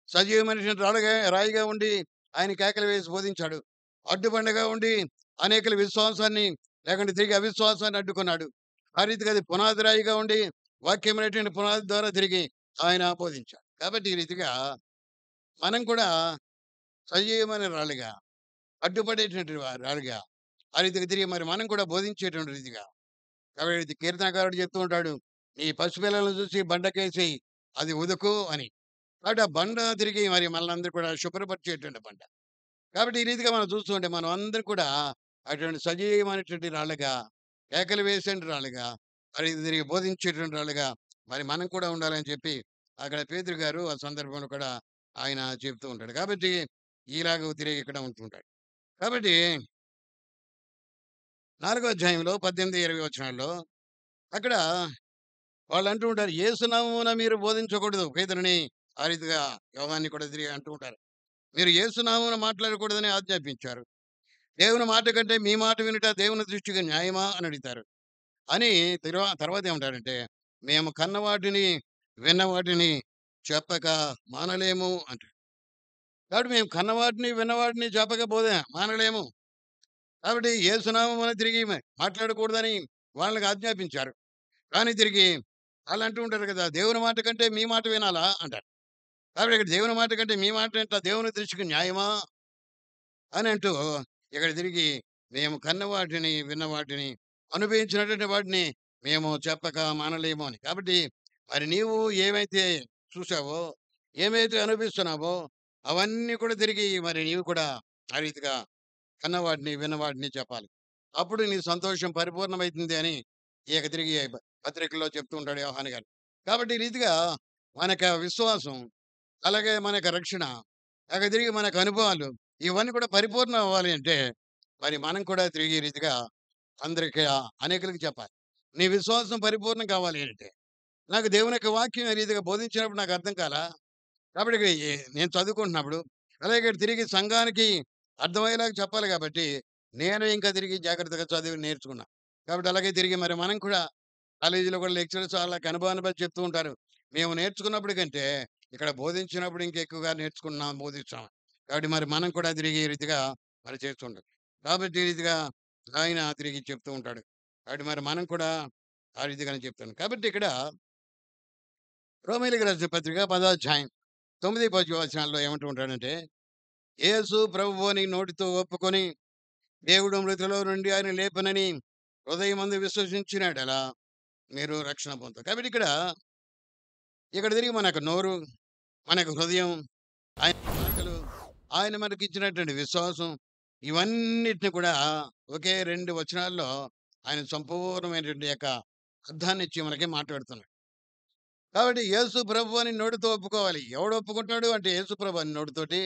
సజీవమైనటువంటి రాయిగా ఉండి ఆయన కేకలు వేసి బోధించాడు. అడ్డుబండగా ఉండి అనేకుల విశ్వాసాన్ని లేకుంటే తిరిగి అవిశ్వాసాన్ని అడ్డుకున్నాడు. ఆ రీతిగా అది పునాది రాయిగా ఉండి వాక్యమైనటువంటి పునాది ద్వారా తిరిగి ఆయన బోధించాడు. కాబట్టి ఈ రీతిగా మనం కూడా సజీవమైన రాళ్ళుగా, అడ్డుపడేటువంటి రాళ్ళుగా, ఆ రీతిగా తిరిగి మరి మనం కూడా బోధించేటువంటి రీతిగా. కాబట్టి కీర్తనకారుడు చెప్తూ ఉంటాడు, "నీ పసిపిల్లలను చూసి బండకేసి అది ఉదుకు" అని. కాబట్టి ఆ బండ తిరిగి మరి మనల్నందరూ కూడా శుభ్రపరిచేటువంటి బండ. కాబట్టి ఈ రీతిగా మనం చూస్తూ ఉంటే మనం అందరం కూడా అటువంటి సజీవమైనటువంటి రాళ్ళుగా, కేకలు వేసేటువంటి రాళ్ళుగా, మరి తిరిగి బోధించేటువంటి రాళ్ళుగా మరి మనం కూడా ఉండాలని చెప్పి అక్కడ పేతురు గారు ఆ సందర్భంలో కూడా ఆయన చెప్తూ ఉంటాడు. కాబట్టి ఇలాగ తిరిగి ఇక్కడ ఉంటుంటాడు. కాబట్టి 4 అధ్యాయంలో 18, 20 వచనాల్లో అక్కడ వాళ్ళు అంటూ ఉంటారు, "యేసు నామమున మీరు బోధించకూడదు." పేతురుని ఆ రీతిగా యోహాన్ని కూడా తిరిగి అంటూ ఉంటారు. మీరు యేసు నామమున మాట్లాడకూడదని ఆజ్ఞాపించారు. దేవుని మాట కంటే మీ మాట వినుట దేవుని దృష్టికి న్యాయమా అని అడుగుతారు. అని తర్వాత ఏమంటారంటే, మేము కన్న వాటిని, విన్న వాటిని చెప్పక మానలేము అంటాడు. కాబట్టి మేము కన్నవాటిని, విన్నవాటిని చెప్పక మానలేము. కాబట్టి యేసునామమున తిరిగి మాట్లాడకూడదని వాళ్ళకి ఆజ్ఞాపించారు. కానీ తిరిగి ఆళ్ళు అంటూ ఉంటారు కదా! దేవుని మాట కంటే మీ మాట వినాలా అంటారు. కాబట్టి ఇక్కడ దేవుని మాట కంటే మీ మాట ఏంటా దేవుని దృష్టికి న్యాయమా? అని అంటూ ఇక్కడ తిరిగి మేము కన్న వాటిని, విన్న వాటిని, అనుభవించినటువంటి వాటిని మేము చెప్పక మానలేము అని. కాబట్టి మరి నీవు ఏమైతే చూసావో, ఏమైతే అనుభవిస్తున్నావో అవన్నీ కూడా తిరిగి మరి నీవు కూడా ఆ రీతిగా కన్నవాటిని, విన్నవాటిని చెప్పాలి. అప్పుడు నీ సంతోషం పరిపూర్ణమైతుంది అని ఈ యొక్క తిరిగి పత్రికల్లో చెప్తూ ఉంటాడు యోహాను గారు. కాబట్టి ఈ రీతిగా మనకు విశ్వాసం, అలాగే మన యొక్క రక్షణ, అలాగే తిరిగి మన యొక్క అనుభవాలు ఇవన్నీ కూడా పరిపూర్ణం అవ్వాలి అంటే మరి మనం కూడా తిరిగి ఈ రీతిగా అందరికి అనేకులకి చెప్పాలి. నీ విశ్వాసం పరిపూర్ణం కావాలి అంటే నాకు దేవుని యొక్క వాక్యం ఈ రీతిగా బోధించినప్పుడు నాకు అర్థం కాలా. కాబట్టి ఇక నేను చదువుకుంటున్నప్పుడు అలాగే తిరిగి సంఘానికి అర్థమయ్యేలాగా చెప్పాలి కాబట్టి నేను ఇంకా తిరిగి జాగ్రత్తగా చదివి నేర్చుకున్నా. కాబట్టి అలాగే తిరిగి మరి మనం కూడా కాలేజీలో కూడా లెక్చరర్స్ వాళ్ళకి అనుభవాన్ని బట్టి చెప్తూ ఉంటారు. మేము నేర్చుకున్నప్పుడు కంటే ఇక్కడ బోధించినప్పుడు ఇంకా ఎక్కువగా నేర్చుకున్నాం, బోధిస్తాం. కాబట్టి మరి మనం కూడా తిరిగి ఈ రీతిగా మరి చేస్తుంటాం. కాబట్టి ఈ రీతిగా ఆయన తిరిగి చెప్తూ ఉంటాడు. కాబట్టి మరి మనం కూడా ఆ రీతిగానే చెప్తాను. కాబట్టి ఇక్కడ రోమీయులకు రాసిన పత్రిక 10వ అధ్యాయం 9, 10 వచనాల్లో ఏమంటూ ఉంటాడంటే, యేసు ప్రభువు అని నోటితో ఒప్పుకొని దేవుడు మృతులో నుండి ఆయన లేపనని హృదయమందు విశ్వసించినడలా మీరు రక్షణ పొందుతారు. కాబట్టి ఇక్కడ తిరిగి మనకు నోరు, మనకు హృదయం, ఆయన మాటలు, ఆయన మనకిచ్చినటువంటి విశ్వాసం, ఇవన్నిటిని కూడా ఒకే 2 వచనాల్లో ఆయన సంపూర్ణమైనటువంటి యొక్క అర్థాన్నిచ్చి మనకి మాట్లాడుతున్నాడు. కాబట్టి యేసు ప్రభు అని నోటితో ఒప్పుకోవాలి. ఎవడు ఒప్పుకుంటాడు అంటే యేసు ప్రభు అని నోటితోటి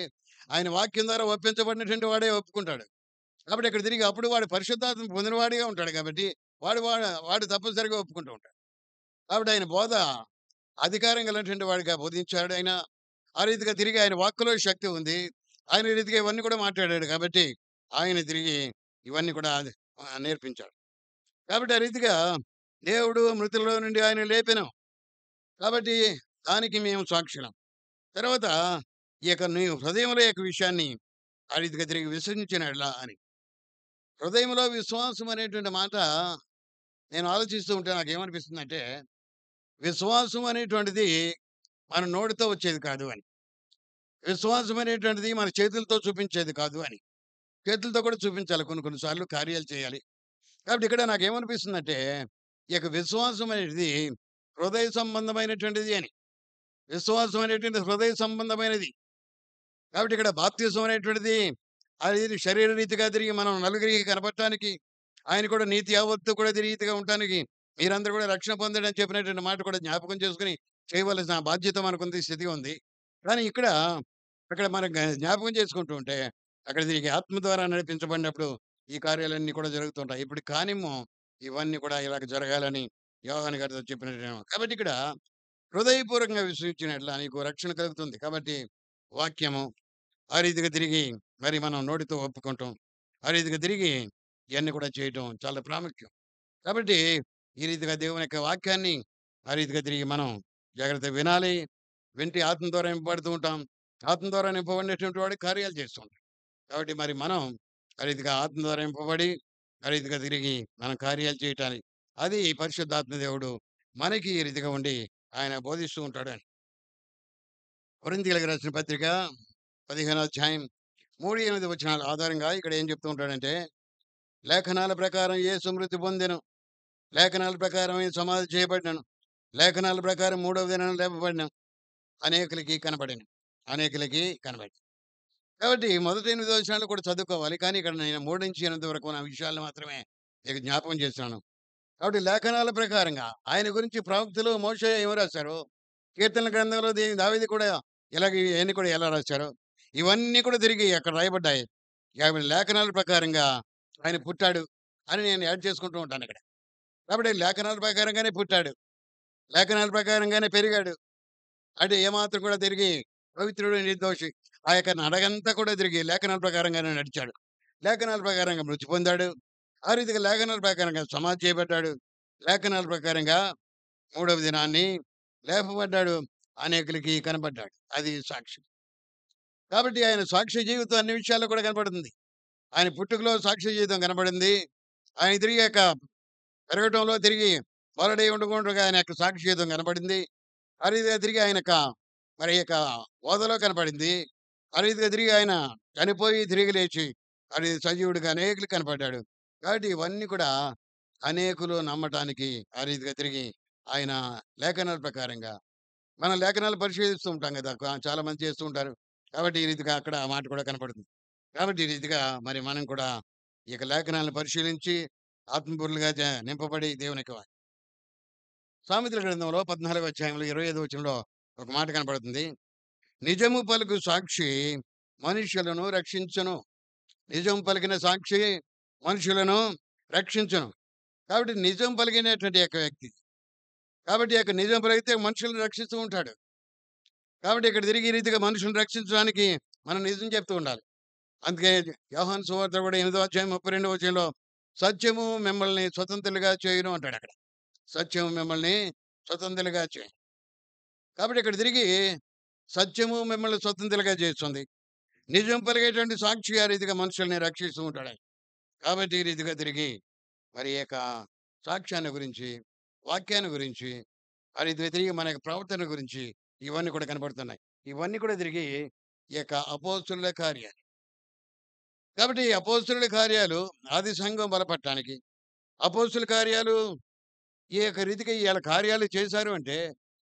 ఆయన వాక్యం ద్వారా ఒప్పించబడినటువంటి వాడే ఒప్పుకుంటాడు. కాబట్టి ఇక్కడ తిరిగి అప్పుడు వాడు పరిశుద్ధాత్మ పొందినవాడిగా ఉంటాడు కాబట్టి వాడు తప్పనిసరిగా ఒప్పుకుంటూ ఉంటాడు. కాబట్టి ఆయన బోధ అధికారం కలిగినటువంటి వాడిగా బోధించాడు ఆయన. ఆ రీతిగా తిరిగి ఆయన వాక్కులో శక్తి ఉంది. ఆయన రీతిగా ఇవన్నీ కూడా మాట్లాడాడు కాబట్టి ఆయన తిరిగి ఇవన్నీ కూడా నేర్పించాడు. కాబట్టి ఆ రీతిగా దేవుడు మృతుల్లో నుండి ఆయన లేపెను. కాబట్టి దానికి మేము సాక్షులం. తర్వాత ఈ యొక్క నీ హృదయంలో యొక్క విషయాన్ని ఆ రీతిగా తిరిగి విశ్వసించినట్లా అని. హృదయంలో విశ్వాసం అనేటువంటి మాట నేను ఆలోచిస్తూ ఉంటే నాకేమనిపిస్తుందంటే, విశ్వాసం అనేటువంటిది మన నోటితో వచ్చేది కాదు అని. విశ్వాసం అనేటువంటిది మన చేతులతో చూపించేది కాదు అని. చేతులతో కూడా చూపించాలి, కొన్ని కొన్ని సార్లు కార్యాలు చేయాలి. కాబట్టి ఇక్కడ నాకేమనిపిస్తుందంటే, ఈ యొక్క విశ్వాసం అనేది హృదయ సంబంధమైనటువంటిది అని. విశ్వాసం అనేటువంటిది హృదయ సంబంధమైనది. కాబట్టి ఇక్కడ బాప్తిసం అనేటువంటిది అది శరీర రీతిగా తిరిగి మనం నలుగురికి కనపడటానికి, ఆయన కూడా నీతి యావత్తు కూడా రీతిగా ఉండటానికి, మీరందరూ కూడా రక్షణ పొందండి అని చెప్పినటువంటి మాట కూడా జ్ఞాపకం చేసుకొని చేయవలసిన బాధ్యత మనకుంది, స్థితి ఉంది. కానీ అక్కడ మనం జ్ఞాపకం చేసుకుంటూ ఉంటే, అక్కడ దీనికి ఆత్మ ద్వారా నడిపించబడినప్పుడు ఈ కార్యాలన్నీ కూడా జరుగుతుంటాయి. ఇప్పుడు కానిమ్ము ఇవన్నీ కూడా ఇలాగ జరగాలని యోహాను గారితో చెప్పినట్టు. కాబట్టి ఇక్కడ హృదయపూర్వకంగా విశ్వసించినట్ల నీకు రక్షణ కలుగుతుంది. కాబట్టి వాక్యము ఆ రీతిగా తిరిగి మరి మనం నోటితో ఒప్పుకుంటాం. ఆ రీతిగా తిరిగి ఇయన్నీ కూడా చేయటం చాలా ప్రాముఖ్యం. కాబట్టి ఈ రీతిగా దేవుని యొక్క వాక్యాన్ని ఆ రీతిగా తిరిగి మనం జాగ్రత్తగా వినాలి. వింటే ఆత్మ ద్వారా నింపబడుతూ ఉంటాం. ఆత్మ ద్వారా నింపబడినటువంటి వాడు కార్యాలు చేస్తూ ఉంటాం. కాబట్టి మరి మనం ఆ రీతిగా ఆత్మ ద్వారా నింపబడి ఆ రీతిగా తిరిగి మనం కార్యాలు చేయటానికి అది పరిశుద్ధాత్మ దేవుడు మనకి ఈ రీతిగా ఉండి ఆయన బోధిస్తూ ఉంటాడు అని. కొరింథీయులకు రాసిన పత్రిక 15వ అధ్యాయం 3, 8 వచనాల ఆధారంగా ఇక్కడ ఏం చెప్తూ ఉంటాడంటే, లేఖనాల ప్రకారం యేసు మృతి పొందెను. లేఖనాల ప్రకారం ఆయన సమాధి చేయబడినను. లేఖనాల ప్రకారం 3వ దినాన లేపబడిన అనేకులకి కనబడెను. అనేకులకి కనబడి. కాబట్టి మొదటి 8 వచనాలు కూడా చదువుకోవాలి. కానీ ఇక్కడ నేను 3-8 వరకు ఉన్న విషయాలను మాత్రమే మీకు జ్ఞాపకం చేస్తున్నాను. కాబట్టి లేఖనాల ప్రకారంగా ఆయన గురించి ప్రవక్తలు మోషే ఏమి రాశారు, కీర్తనల గ్రంథంలో దావీదు కూడా ఇలాగ ఇవన్నీ కూడా ఎలా రాశారు, ఇవన్నీ కూడా తిరిగి అక్కడ రాయబడ్డాయి. లేఖనాల ప్రకారంగా ఆయన పుట్టాడు అని నేను యాడ్ చేసుకుంటూ ఉంటాను ఇక్కడ. కాబట్టి లేఖనాల ప్రకారంగానే పుట్టాడు, లేఖనాల ప్రకారంగానే పెరిగాడు. అంటే ఏమాత్రం కూడా తిరిగి పవిత్రుడు, నిర్దోషి ఆ యొక్క నడగంతా కూడా తిరిగి లేఖనాల ప్రకారంగానే నడిచాడు. లేఖనాల ప్రకారంగా మృతి పొందాడు. ఆ రీతిగా లేఖనాల ప్రకారంగా సమాధి చేయబడ్డాడు. లేఖనాల ప్రకారంగా 3వ దినాన్ని లేపబడ్డాడు. అనేకులకి కనబడ్డాడు. అది సాక్ష్యం. కాబట్టి ఆయన సాక్ష్య జీవితం అన్ని విషయాల్లో కూడా కనపడుతుంది. ఆయన పుట్టుకలో సాక్ష్య జీవితం కనబడింది. ఆయన తిరిగాక పెరగటంలో తిరిగి బలడై ఉండకుండా ఆయన యొక్క సాక్ష్య జీవితం కనబడింది. ఆ రీతిగా తిరిగి ఆయన యొక్క మరి యొక్క బోధలో కనపడింది. ఆ రీతిగా తిరిగి ఆయన చనిపోయి తిరిగి లేచి అది సజీవుడిగా అనేకులు కనపడ్డాడు. కాబట్టి ఇవన్నీ కూడా అనేకులు నమ్మటానికి ఆ రీతిగా తిరిగి ఆయన లేఖనాల ప్రకారంగా మనం లేఖనాలు పరిశీలిస్తూ ఉంటాం కదా! చాలా మంది చేస్తూ ఉంటారు. కాబట్టి ఈ రీతిగా అక్కడ ఆ మాట కూడా కనపడుతుంది. కాబట్టి ఈ రీతిగా మరి మనం కూడా ఈ యొక్క లేఖనాలను పరిశీలించి ఆత్మపూర్లుగా నింపబడి దేవునికి సామెతల గ్రంథంలో 14వ అధ్యాయంలో 25వ వచనంలో ఒక మాట కనపడుతుంది. నిజము పలుకు సాక్షి మనుష్యులను రక్షించును. నిజం పలికిన సాక్షి మనుషులను రక్షించును. కాబట్టి నిజం పలికినటువంటి యొక్క వ్యక్తి. కాబట్టి ఈ యొక్క నిజం పలికితే మనుషులను రక్షిస్తూ ఉంటాడు. కాబట్టి ఇక్కడ తిరిగి ఈ రీతిగా మనుషులను రక్షించడానికి మనం నిజం చెప్తూ ఉండాలి. అందుకే యోహాను సువార్త కూడా 8వ అధ్యాయం 32వ వచనంలో సత్యము మిమ్మల్ని స్వతంత్రులుగా చేయును అంటాడు అక్కడ. సత్యము మిమ్మల్ని స్వతంత్రులుగా చేయును. కాబట్టి ఇక్కడ తిరిగి సత్యము మిమ్మల్ని స్వతంత్రులుగా చేస్తుంది. నిజం పలికేటువంటి సాక్షి ఆ రీతిగా మనుషుల్ని రక్షిస్తూ ఉంటాడు ఆయన. కాబట్టి ఈ రీతిగా తిరిగి మరి ఈ యొక్క సాక్ష్యాన్ని గురించి, వాక్యాన్ని గురించి, ఆ రీతిగా తిరిగి మన యొక్క ప్రవర్తన గురించి ఇవన్నీ కూడా కనపడుతున్నాయి. ఇవన్నీ కూడా తిరిగి ఈ యొక్క అపోస్తుల కార్యాలు. కాబట్టి అపోస్తలుల కార్యాలు ఆది సంఘం బలపడటానికి, అపోస్తలుల కార్యాలు ఈ యొక్క రీతిగా ఇయాల కార్యాలు చేశారు అంటే,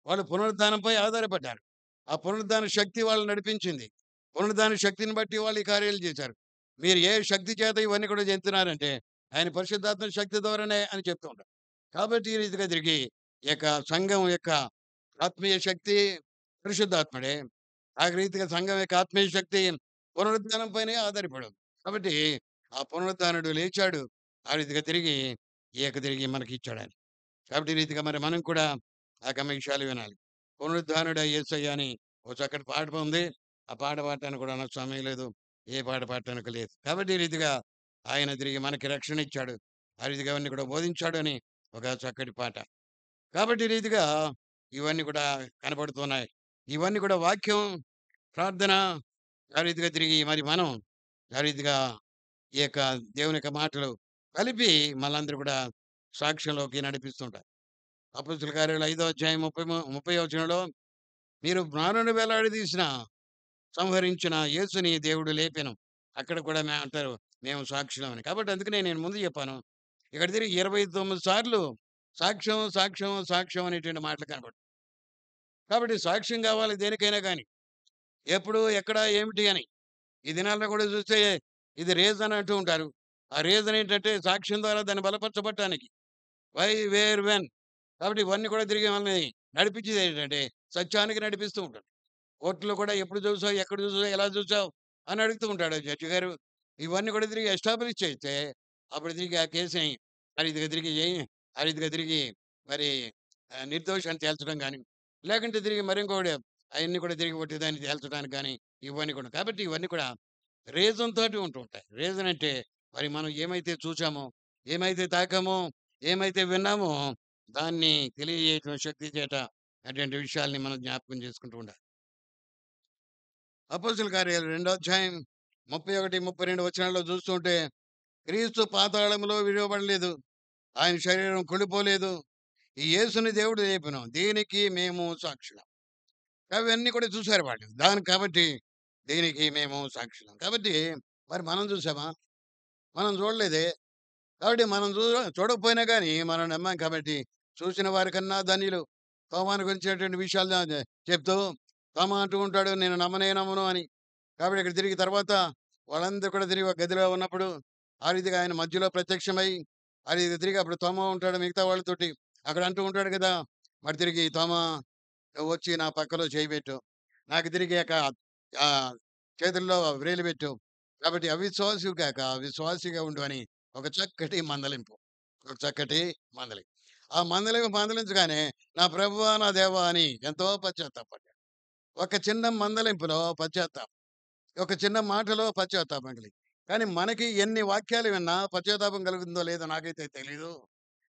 వాళ్ళు పునరుద్ధానంపై ఆధారపడ్డారు. ఆ పునరుద్ధాన శక్తి వాళ్ళని నడిపించింది. పునరుద్ధాన శక్తిని బట్టి వాళ్ళు ఈ కార్యాలు చేశారు. మీరు ఏ శక్తి చేత ఇవన్నీ కూడా చెందుతున్నారంటే, ఆయన పరిశుద్ధాత్మ శక్తి ద్వారానే అని చెప్తూ ఉంటారు. కాబట్టి ఈ రీతిగా తిరిగి ఈ యొక్క సంఘం యొక్క ఆత్మీయ శక్తి పరిశుద్ధాత్ముడే. ఆ రీతిగా సంఘం యొక్క ఆత్మీయ శక్తి పునరుద్ధానం పైనే ఆధారపడి ఉంది. కాబట్టి ఆ పునరుద్ధానుడు లేచాడు. ఆ రీతిగా తిరిగి తిరిగి మనకిచ్చాడాయన. కాబట్టి ఈ రీతిగా మరి మనం కూడా ఆ గమనించాలు వినాలి. పునరుద్ధానుడ యేసయ్య అని ఓ చక్కటి పాట ఉంది. ఆ పాట పాడటానికి కూడా నాకు సమయం లేదు. ఏ పాట పాడటానికి లేదు. కాబట్టి ఈ రీతిగా ఆయన తిరిగి మనకి రక్షణ ఇచ్చాడు. ఆ రీతిగా అవన్నీ కూడా బోధించాడు అని ఒక చక్కటి పాట. కాబట్టి ఈ రీతిగా ఇవన్నీ కూడా కనపడుతున్నాయి. ఇవన్నీ కూడా వాక్యం, ప్రార్థన ఆ రీతిగా తిరిగి మరి మనం ఆ రీతిగా ఈ యొక్క దేవుని యొక్క మాటలు కలిపి మనందరూ కూడా సాక్ష్యంలోకి నడిపిస్తుంటారు. అపోస్తలుల కార్యాలు 5వ అధ్యాయం 30వ వచనంలో మీరు మ్రానును వేలాడదీసిన సంహరించిన యేసుని దేవుడు లేపెను. అక్కడ కూడా అంటారు మేము సాక్షులమని. కాబట్టి అందుకనే నేను ముందు చెప్పాను. ఇక్కడ తిరిగి 29 సార్లు సాక్ష్యం, సాక్ష్యం, సాక్ష్యం అనేటువంటి మాటలు కనపడతాయి. కాబట్టి సాక్ష్యం కావాలి దేనికైనా గాని. ఎప్పుడు, ఎక్కడ, ఏమిటి అని. ఈ దినాల్లో కూడా చూస్తే ఇది రీజన్ అంటూ ఉంటారు. ఆ రీజన్ ఏంటంటే సాక్ష్యం ద్వారా దాన్ని బలపరచబట్టానికి. Why, wear, when. కాబట్టి ఇవన్నీ కూడా తిరిగి మనల్ని నడిపించేది ఏంటంటే సత్యానికి నడిపిస్తూ ఉంటాడు. కోర్టులో కూడా ఎప్పుడు చూసావు, ఎక్కడ చూసావు, ఎలా చూసావు అని అడుగుతూ ఉంటాడు జడ్జి గారు. ఇవన్నీ కూడా తిరిగి ఎస్టాబ్లిష్ చేస్తే అప్పుడు తిరిగి ఆ కేసుని ఆ రీతిగా తిరిగి ఆ రీతిగా తిరిగి మరి నిర్దోషి అని తేల్చడం కానీ, లేకుంటే తిరిగి మరి ఇంకోటి అవన్నీ కూడా తిరిగి కొట్టేదాన్ని తేల్చడానికి కానీ ఇవన్నీ కూడా. కాబట్టి ఇవన్నీ కూడా రీజన్ తోటి ఉంటూ ఉంటాయి. రీజన్ అంటే మరి మనం ఏమైతే చూసామో, ఏమైతే తాకామో, ఏమైతే విన్నామో దాన్ని తెలియజేయటం శక్తి చేత అటువంటి విషయాల్ని మనం జ్ఞాపకం చేసుకుంటూ ఉండాలి. అపోస్తలుల కార్యాలు 2వ అధ్యాయం 31, 32 వచనాల్లో చూస్తుంటే క్రీస్తు పాతాళములో విడువబడలేదు. ఆయన శరీరం కుళ్ళిపోలేదు. ఈ యేసుని దేవుడు లేపెను. దీనికి మేము సాక్షులం. అవన్నీ కూడా చూసారు వాళ్ళు. కాబట్టి దీనికి మేము సాక్షులం. కాబట్టి మరి మనం చూసామా? మనం చూడలేదే. కాబట్టి మనం చూడకపోయినా గానీ మనం నమ్మాం కాబట్టి చూసిన వారికన్నా ధన్యులు. తోమాను గురించినటువంటి విషయాలు చెప్తూ తోమా అంటూ ఉంటాడు నేను నమ్మనే నమ్మను అని. కాబట్టి ఇక్కడ తిరిగి తర్వాత వాళ్ళందరూ కూడా తిరిగి ఒక గదిలో ఉన్నప్పుడు ఆ రీతిగా ఆయన మధ్యలో ప్రత్యక్షమై ఆ రీతిగా తిరిగి అప్పుడు తోమా ఉంటాడు మిగతా వాళ్ళతోటి. అక్కడ అంటూ ఉంటాడు కదా! మరి తిరిగి తోమా వచ్చి నా పక్కలో చేయి పెట్టు. నాకు తిరిగి ఆహ్, చేతుల్లో వ్రేలు పెట్టు. కాబట్టి అవిశ్వాసివి కాక విశ్వాసిగా ఉండు అని ఒక చక్కటి మందలింపు. ఒక చక్కటి మందలింపు. ఆ మందలించగానే నా ప్రభువా! నా దేవా! అని ఎంతో పశ్చాత్తాపడ్డాడు. ఒక చిన్న మందలింపులో పశ్చాత్తాపం. ఒక చిన్న మాటలో పశ్చాత్తాపం కలిగింది. కానీ మనకి ఎన్ని వాక్యాలు విన్నా పశ్చాత్తాపం కలుగుతుందో లేదో నాకైతే తెలీదు.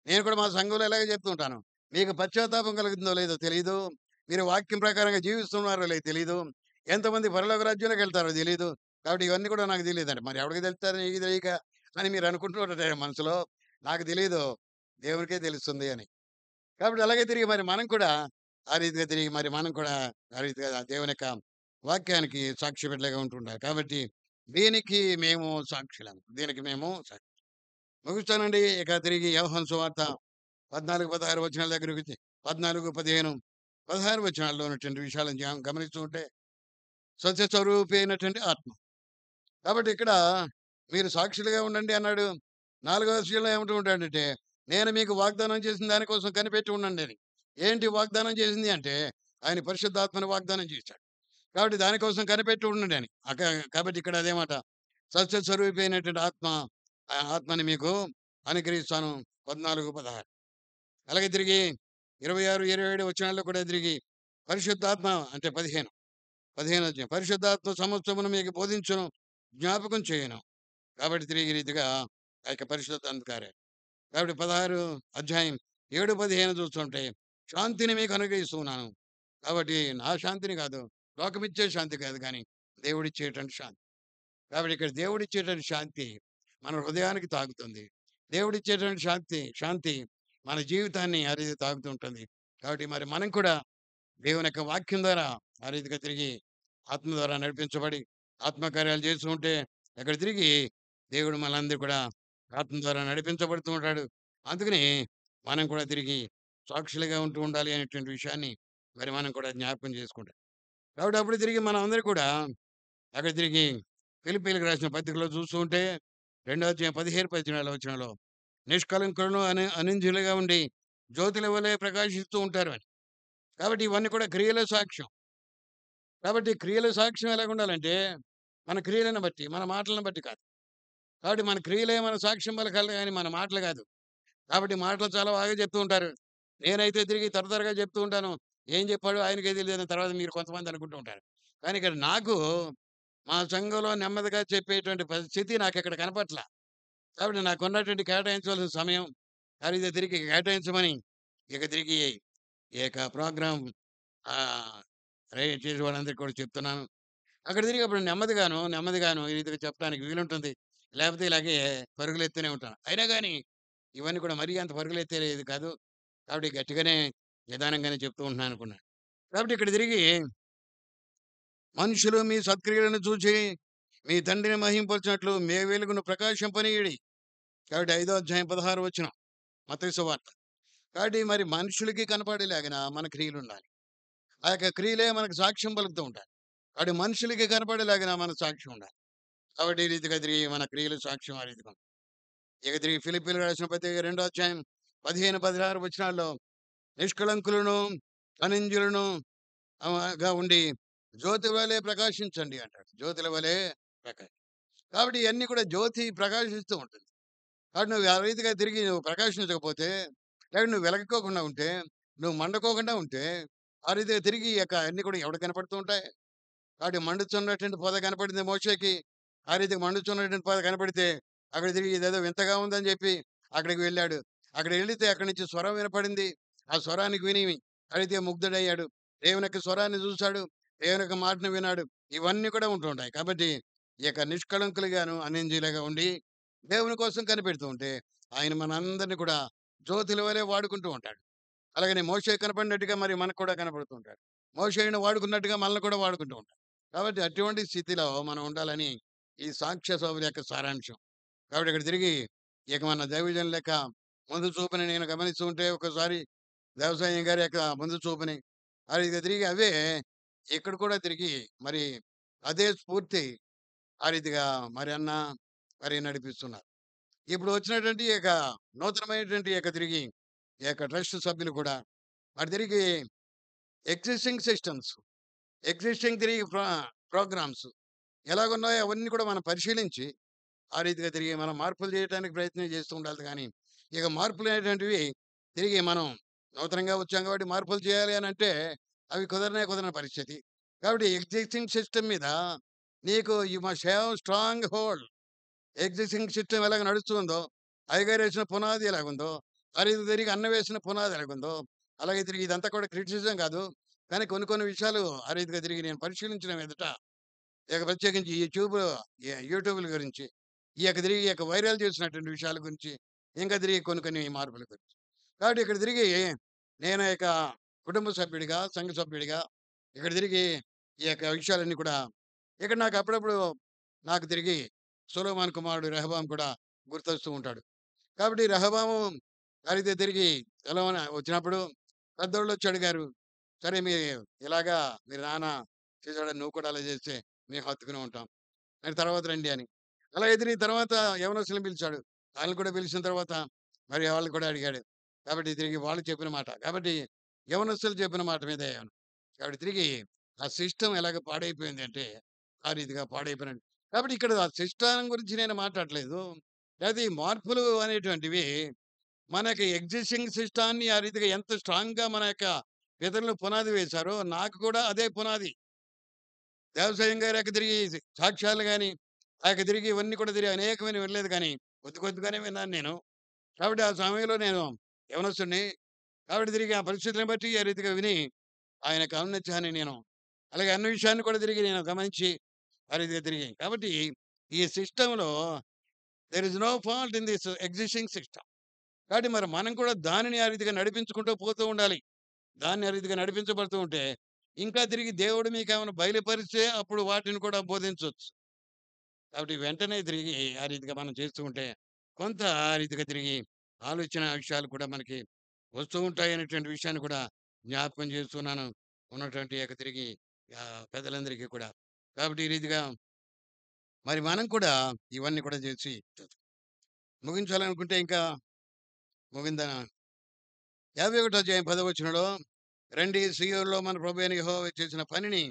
నేను కూడా మా సంఘంలో ఇలాగే చెప్తూ ఉంటాను. మీకు పశ్చాత్తాపం కలుగుతుందో లేదో తెలీదు. మీరు వాక్యం ప్రకారంగా జీవిస్తున్నారో లేదో తెలీదు. ఎంతమంది పరలోక రాజ్యంలోకెళ్తారో తెలీదు. కాబట్టి ఇవన్నీ కూడా నాకు తెలీదండి. మరి ఎవడికి తెలుస్తారు నీకు తెలియక అని మీరు అనుకుంటూ ఉంటారు మనసులో. నాకు తెలీదు. దేవునికే తెలుస్తుంది అని. కాబట్టి అలాగే తిరిగి మరి మనం కూడా ఆ రీతిగా తిరిగి మరి మనం కూడా ఆ రీతిగా దేవుని యొక్క వాక్యానికి సాక్షిపెట్టలేగా ఉంటుండాలి. కాబట్టి దీనికి మేము సాక్షులం. దీనికి మేము ముగిస్తానండి. ఇక తిరిగి యోహాను సువార్త 14, 16 వచనాల దగ్గరికి 14, 15, 16 వచనాల్లో ఉన్నటువంటి విషయాలను గమనిస్తూ ఉంటే సత్య స్వరూపి అయినటువంటి ఆత్మ. కాబట్టి ఇక్కడ మీరు సాక్షులుగా ఉండండి అన్నాడు. 4వ విషయంలో ఏమంటూ ఉంటాడంటే నేను మీకు వాగ్దానం చేసిన దానికోసం కనిపెట్టి ఉండండి అని. ఏంటి వాగ్దానం చేసింది అంటే ఆయన పరిశుద్ధాత్మని వాగ్దానం చేశాడు. కాబట్టి దానికోసం కనిపెట్టి ఉండండి అని. కాబట్టి ఇక్కడ అదే మాట. సత్య స్వరూపి అయినటువంటి ఆత్మ ఆ ఆత్మని మీకు అనుగ్రహిస్తాను. 14, 16. అలాగే తిరిగి 26, 27 వచనాల్లో కూడా తిరిగి పరిశుద్ధాత్మ అంటే 15 అధ్యాయం. పరిశుద్ధాత్మ సమస్తమును మీకు బోధించును, జ్ఞాపకం చేయను. కాబట్టి తిరిగి ఈ రీతిగా ఆ యొక్క పరిశుద్ధాత్మ కార్యాలు. కాబట్టి 16 అధ్యాయం 7, 15 చూస్తుంటే శాంతిని మీకు అనుగ్రహిస్తున్నాను. కాబట్టి నా శాంతిని కాదు, లోకమిచ్చే శాంతి కాదు గానీ దేవుడిచ్చేటువంటి శాంతి. కాబట్టి ఇక్కడ దేవుడిచ్చేటువంటి శాంతి మన హృదయానికి తాకుతుంది. దేవుడిచ్చేటువంటి శాంతి మన జీవితాన్ని ఆ రీతిగా తాకుతూ ఉంటుంది. కాబట్టి మరి మనం కూడా దేవుని యొక్క వాక్యం ద్వారా ఆ రీతిగా తిరిగి ఆత్మ ద్వారా నడిపించబడి ఆత్మకార్యాలు చేస్తూ ఉంటే అక్కడ తిరిగి దేవుడు మనందరూ కూడా ఆత్మ ద్వారా నడిపించబడుతూ ఉంటాడు. అందుకని మనం కూడా తిరిగి సాక్షులుగా ఉంటూ ఉండాలి అనేటువంటి విషయాన్ని మరి మనం కూడా జ్ఞాపకం చేసుకుంటాం. కాబట్టి అప్పుడు తిరిగి మనం అందరూ కూడా అక్కడ తిరిగి ఫిలిప్పీయులకు రాసిన పత్రికలో చూస్తూ ఉంటే రెండో అధ్యాయం 15, 17 వచనంలో నిష్కలంకులను అనింద్యులుగా ఉండి జ్యోతుల వలె ప్రకాశిస్తూ ఉంటారు అని. కాబట్టి ఇవన్నీ కూడా క్రియల సాక్ష్యం. కాబట్టి క్రియల సాక్ష్యం ఎలాగుండాలంటే, మన క్రియలను బట్టి, మన మాటలను బట్టి కాదు. కాబట్టి మన క్రియలే మన సాక్ష్యం పలకాలి గాని మన మాటలు కాదు. కాబట్టి మాటలు చాలా బాగా చెప్తూ ఉంటారు. నేనైతే తిరిగి త్వరగా చెప్తూ ఉంటాను. ఏం చెప్పాడో ఆయనకే తెలియదని తర్వాత మీరు కొంతమంది అనుకుంటూ ఉంటారు. కానీ ఇక్కడ నాకు మా సంఘంలో నెమ్మదిగా చెప్పేటువంటి పరిస్థితి నాకిక్కడ కనపట్ల. కాబట్టి నాకున్నటువంటి కేటాయించవలసిన సమయం అది తిరిగి కేటాయించమని ఇక తిరిగి ఈ యొక్క ప్రోగ్రామ్ చేసే వాళ్ళందరికీ కూడా చెప్తున్నాను. అక్కడ తిరిగి అప్పుడు నెమ్మదిగాను ఈ రీతిగా చెప్పడానికి వీలుంటుంది. లేకపోతే ఇలాగే పరుగులెత్తూనే ఉంటాను. అయినా గాని ఇవన్నీ కూడా మరీ అంత పరుగులెత్తేది కాదు. కాబట్టి గట్టిగానే, నిదానంగానే చెప్తూ ఉంటున్నాను అనుకున్నాను. కాబట్టి ఇక్కడ తిరిగి మనుషులు మీ సత్క్రియలను చూచి మీ తండ్రిని మహింపరిచినట్లు మీ వెలుగును ప్రకాశింపనీయుడి. కాబట్టి 5వ అధ్యాయం 16 వచనం మత్తయి సువార్త. కాబట్టి మరి మనుషులకి కనపడేలాగిన మన క్రియలుండాలి. ఆ యొక్క క్రియలే మనకు సాక్ష్యం పలుకుతూ ఉంటాయి. కాబట్టి మనుషులకి కనపడేలాగిన మన సాక్ష్యం ఉండాలి. కాబట్టి ఈ రీతిగా తిరిగి మన క్రియలు సాక్ష్యం ఆ రీతిగా ఉంది. ఇక తిరిగి ఫిలిప్పీయులకు రాసిన పత్రిక 2వ అధ్యాయం 15, 16 వచనాల్లో నిష్కళంకులను, అనింద్యులను గా ఉండి జ్యోతి వలె ప్రకాశించండి అంటాడు. జ్యోతుల వలె ప్రకాశం. కాబట్టి ఇయన్నీ కూడా జ్యోతి ప్రకాశిస్తూ ఉంటుంది. కాబట్టి నువ్వు ఆ రీతిగా తిరిగి నువ్వు ప్రకాశించకపోతే, లేక నువ్వు వెలగకోకుండా ఉంటే, నువ్వు మండుకోకుండా ఉంటే, ఆ రీతిగా తిరిగి ఈ యొక్క అన్నీ కూడా ఎవడికి కనపడుతూ ఉంటాయి. కాబట్టి మండుచున్నటువంటి పొద కనపడింది మోషేకి. ఆ రీతిగా మండుచున్నటువంటి పొద కనపడితే, అక్కడ తిరిగి ఇదేదో వింతగా ఉందని చెప్పి అక్కడికి వెళ్ళాడు. అక్కడికి వెళితే అక్కడి నుంచి స్వరం వినపడింది. ఆ స్వరానికి విని ఆ రీతిగా ముగ్ధుడయ్యాడు. దేవుని యొక్క స్వరాన్ని చూసాడు. దేవుని యొక్క మాటను విన్నాడు. ఇవన్నీ కూడా ఉంటూ ఉంటాయి. కాబట్టి ఈ యొక్క నిష్కళంకులుగాను, అనింద్యులుగా ఉండి దేవుని కోసం కనిపెడుతూ ఉంటే, ఆయన మనందరిని కూడా జ్యోతుల వలె వాడుకుంటూ ఉంటాడు. అలాగనే మోషే కనపడినట్టుగా మరి మనకు కూడా కనపడుతూ ఉంటాడు. మోషేని వాడుకున్నట్టుగా మనల్ని కూడా వాడుకుంటూ ఉంటాడు. కాబట్టి అటువంటి స్థితిలో మనం ఉండాలని ఈ సాక్ష్య సభల యొక్క సారాంశం. కాబట్టి ఇక్కడ తిరిగి ఇక మన దైవజనుల యొక్క ముందు చూపుని నేను గమనిస్తూ ఉంటే ఒకసారి వ్యవసాయం గారి యొక్క ముందు చూపుని అది ఇక తిరిగి అవే ఇక్కడ కూడా తిరిగి మరి అదే స్ఫూర్తి ఆ రీతిగా మరి అన్న మరి నడిపిస్తున్నారు. ఇప్పుడు వచ్చినటువంటి ఈ యొక్క నూతనమైనటువంటి ఈ యొక్క తిరిగి ఈ యొక్క ట్రస్ట్ సభ్యులు కూడా మరి తిరిగి ఎగ్జిస్టింగ్ సిస్టమ్స్, ఎగ్జిస్టింగ్ తిరిగి ప్రోగ్రామ్స్ ఎలాగున్నాయో అవన్నీ కూడా మనం పరిశీలించి ఆ రీతిగా తిరిగి మనం మార్పులు చేయడానికి ప్రయత్నం చేస్తూ ఉండాలి కానీ ఇక మార్పులు అనేటువంటివి తిరిగి మనం నూతనంగా వచ్చాం కాబట్టి మార్పులు చేయాలి అని అంటే అవి కుదరని పరిస్థితి. కాబట్టి ఎగ్జిస్టింగ్ సిస్టమ్ మీద నీకు you must have strong hold. Existing system ఎలాగ నడుస్తుందో, అయ్యగారు వేసిన పునాది ఎలాగుందో, మరి ఇది తిరిగి అన్న వేసిన పునాది ఎలాగుందో, అలాగే తిరిగి ఇదంతా కూడా క్రిటిసిజం కాదు. కానీ కొన్ని విషయాలు ఆ రీతిగా తిరిగి నేను పరిశీలించిన మీదట ఇక ప్రత్యేకించి యూట్యూబ్‌ల గురించి, ఈ యొక్క తిరిగి ఈ యొక్క వైరల్ చేసినటువంటి విషయాల గురించి, ఇంకా తిరిగి కొన్ని మార్పుల గురించి. కాబట్టి ఇక్కడ తిరిగి నేను ఇక కుటుంబ సభ్యుడిగా, సంఘ సభ్యుడిగా ఇక్కడ తిరిగి ఈ యొక్క విషయాలన్నీ కూడా ఇక్కడ నాకు అప్పుడప్పుడు నాకు తిరిగి సొలొమోను కుమారుడు రెహబాము కూడా గుర్తొస్తూ ఉంటాడు. కాబట్టి రెహబాము అయితే తిరిగి సెలవున వచ్చినప్పుడు పెద్దోళ్ళొచ్చి అడిగారు. సరే ఇలాగా మీ నాన్న చేసాడని నువ్వు కూడా అలా చేస్తే మేము హత్తుకునే ఉంటాం. మరి తర్వాత రండి అని. అలాగే తిరిగి తర్వాత యవనస్తుల్ని పిలిచాడు. ఆళ్ళని కూడా పిలిచిన తర్వాత మరి వాళ్ళని కూడా అడిగాడు. కాబట్టి తిరిగి వాళ్ళు చెప్పిన మాట. కాబట్టి యవనస్తులు చెప్పిన మాట మీదే కాబట్టి తిరిగి ఆ సిస్టమ్ ఎలాగ పాడైపోయింది అంటే, ఆ రీతిగా పాడైపోయినట్టు. కాబట్టి ఇక్కడ ఆ సిస్టమ్ గురించి నేను మాట్లాడట్లేదు. లేతే ఈ మార్పులు అనేటువంటివి మనకి ఎగ్జిస్టింగ్ సిస్టాన్ని ఆ రీతిగా ఎంత స్ట్రాంగ్‌గా మన యొక్క పితరులు పునాది వేశారో, నాకు కూడా అదే పునాది. వ్యవసాయం గారి యొక్క తిరిగి సాక్ష్యాలు గాని, ఆ యొక్క తిరిగి ఇవన్నీ కూడా తిరిగి అనేకమైనవి వినలేదు గానీ, కొద్దిగానే విన్నాను నేను. కాబట్టి ఆ సమయంలో నేను యవనస్తుడిని. కాబట్టి తిరిగి ఆ పరిస్థితులను బట్టి ఆ రీతిగా విని, ఆయన యొక్క ఔన్నత్యాన్ని నేను అలాగే అన్ని విషయాన్ని కూడా తిరిగి నేను గమనించి, ఆ రీతిగా తిరిగి కాబట్టి ఈ సిస్టమ్‌లో there is no fault in this existing system. కాబట్టి మరి మనం కూడా దానిని ఆ రీతిగా నడిపించుకుంటూ పోతూ ఉండాలి. దాన్ని ఆ రీతిగా నడిపించబడుతూ ఉంటే, ఇంకా తిరిగి దేవుడు మీకేమైనా బయలుపరిస్తే అప్పుడు వాటిని కూడా బోధించొచ్చు. కాబట్టి వెంటనే తిరిగి ఆ రీతిగా మనం చేస్తూ ఉంటే, కొంత ఆ రీతిగా తిరిగి ఆలోచన విషయాలు కూడా మనకి వస్తూ ఉంటాయనేటువంటి విషయాన్ని కూడా జ్ఞాపకం చేస్తున్నాను. ఉన్నటువంటి యొక్క తిరిగి పెద్దలందరికీ కూడా. కాబట్టి ఈ రీతిగా మరి మనం కూడా ఇవన్నీ కూడా చేసి ముగించాలనుకుంటే ఇంకా ముగిందా 51 అధ్యాయం 10 వచనంలో, రండి సీయోనులో మన ప్రభువైన యెహోవా చేసిన పనిని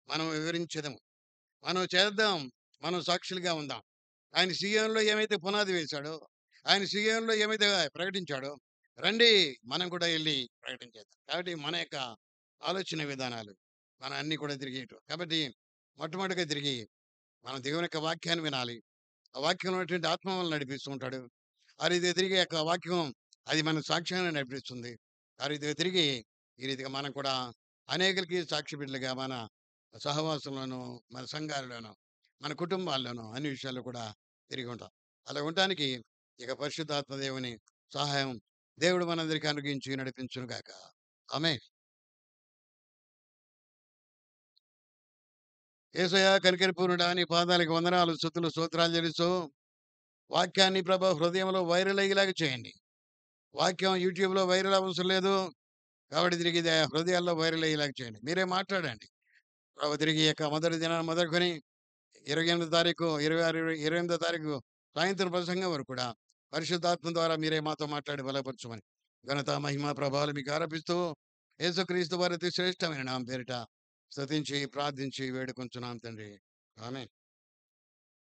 మనం వివరించెదము. మనం చేద్దాం. మనం సాక్షులుగా ఉందాం. ఆయన సీయోనులో ఏమైతే పునాది వేశాడో, ఆయన సీయోనులో ఏమైతే ప్రకటించాడో, రండి మనం కూడా ఎళ్లి ప్రకటించేద్దాం. కాబట్టి మన యొక్క ఆలోచన విధానాలు మన అన్నీ కూడా తిరిగేటు. కాబట్టి మొట్టమొదటిగా తిరిగి మనం దేవుని యొక్క వాక్యాన్ని వినాలి. ఆ వాక్యంలో ఉన్నటువంటి ఆత్మ మనల్ని నడిపిస్తూ ఉంటాడు. ఆ రీతిగా తిరిగి యొక్క వాక్యం అది మన సాక్ష్యాన్ని నడిపిస్తుంది. ఆ రీతిగా తిరిగి ఈ రీతిగా మనం కూడా అనేకులకి సాక్షి బిడ్డలుగా మన సహవాసంలోనూ, మన సంఘాల్లోనూ, మన కుటుంబాల్లోనూ అన్ని విషయాల్లో కూడా తిరిగి ఉంటాం. అలా ఉండటానికి ఇక పరిశుద్ధాత్మ దేవుని సహాయం దేవుడు మనందరికీ అనుగ్రహించి నడిపించును గాక. ఆమేన్. యేసయ్య కనికర పూర్ణుడా నీ పాదాలకు వందనాలు, స్తుతులు, స్తోత్రాలు చెల్లిస్తూ వాక్యాన్ని ప్రభా హృదయంలో వైరల్ అయ్యేలాగా చేయండి. వాక్యం యూట్యూబ్‌లో వైరల్ అవసరం లేదు. కాబట్టి తిరిగి ఇది హృదయాల్లో వైరల్ అయ్యేలాగా చేయండి. మీరే మాట్లాడండి. ప్రభు తిరిగి ఈ యొక్క మొదటి దినాన్ని మొదలుకొని 28 తారీఖు, 26, 28 తారీఖు సాయంత్రం ప్రసంగం వరకు కూడా పరిశుద్ధాత్మ ద్వారా మీరే మాతో మాట్లాడి బలపరచమని ఘనత, మహిమ, ప్రభావాలు మీకు ఆరోపిస్తూ యేసుక్రీస్తు వారి అతి శ్రేష్టమైన నామం పేరిట స్తుతించి, ప్రార్థించి వేడుకొంచున్నాం తండ్రి. ఆమేన్.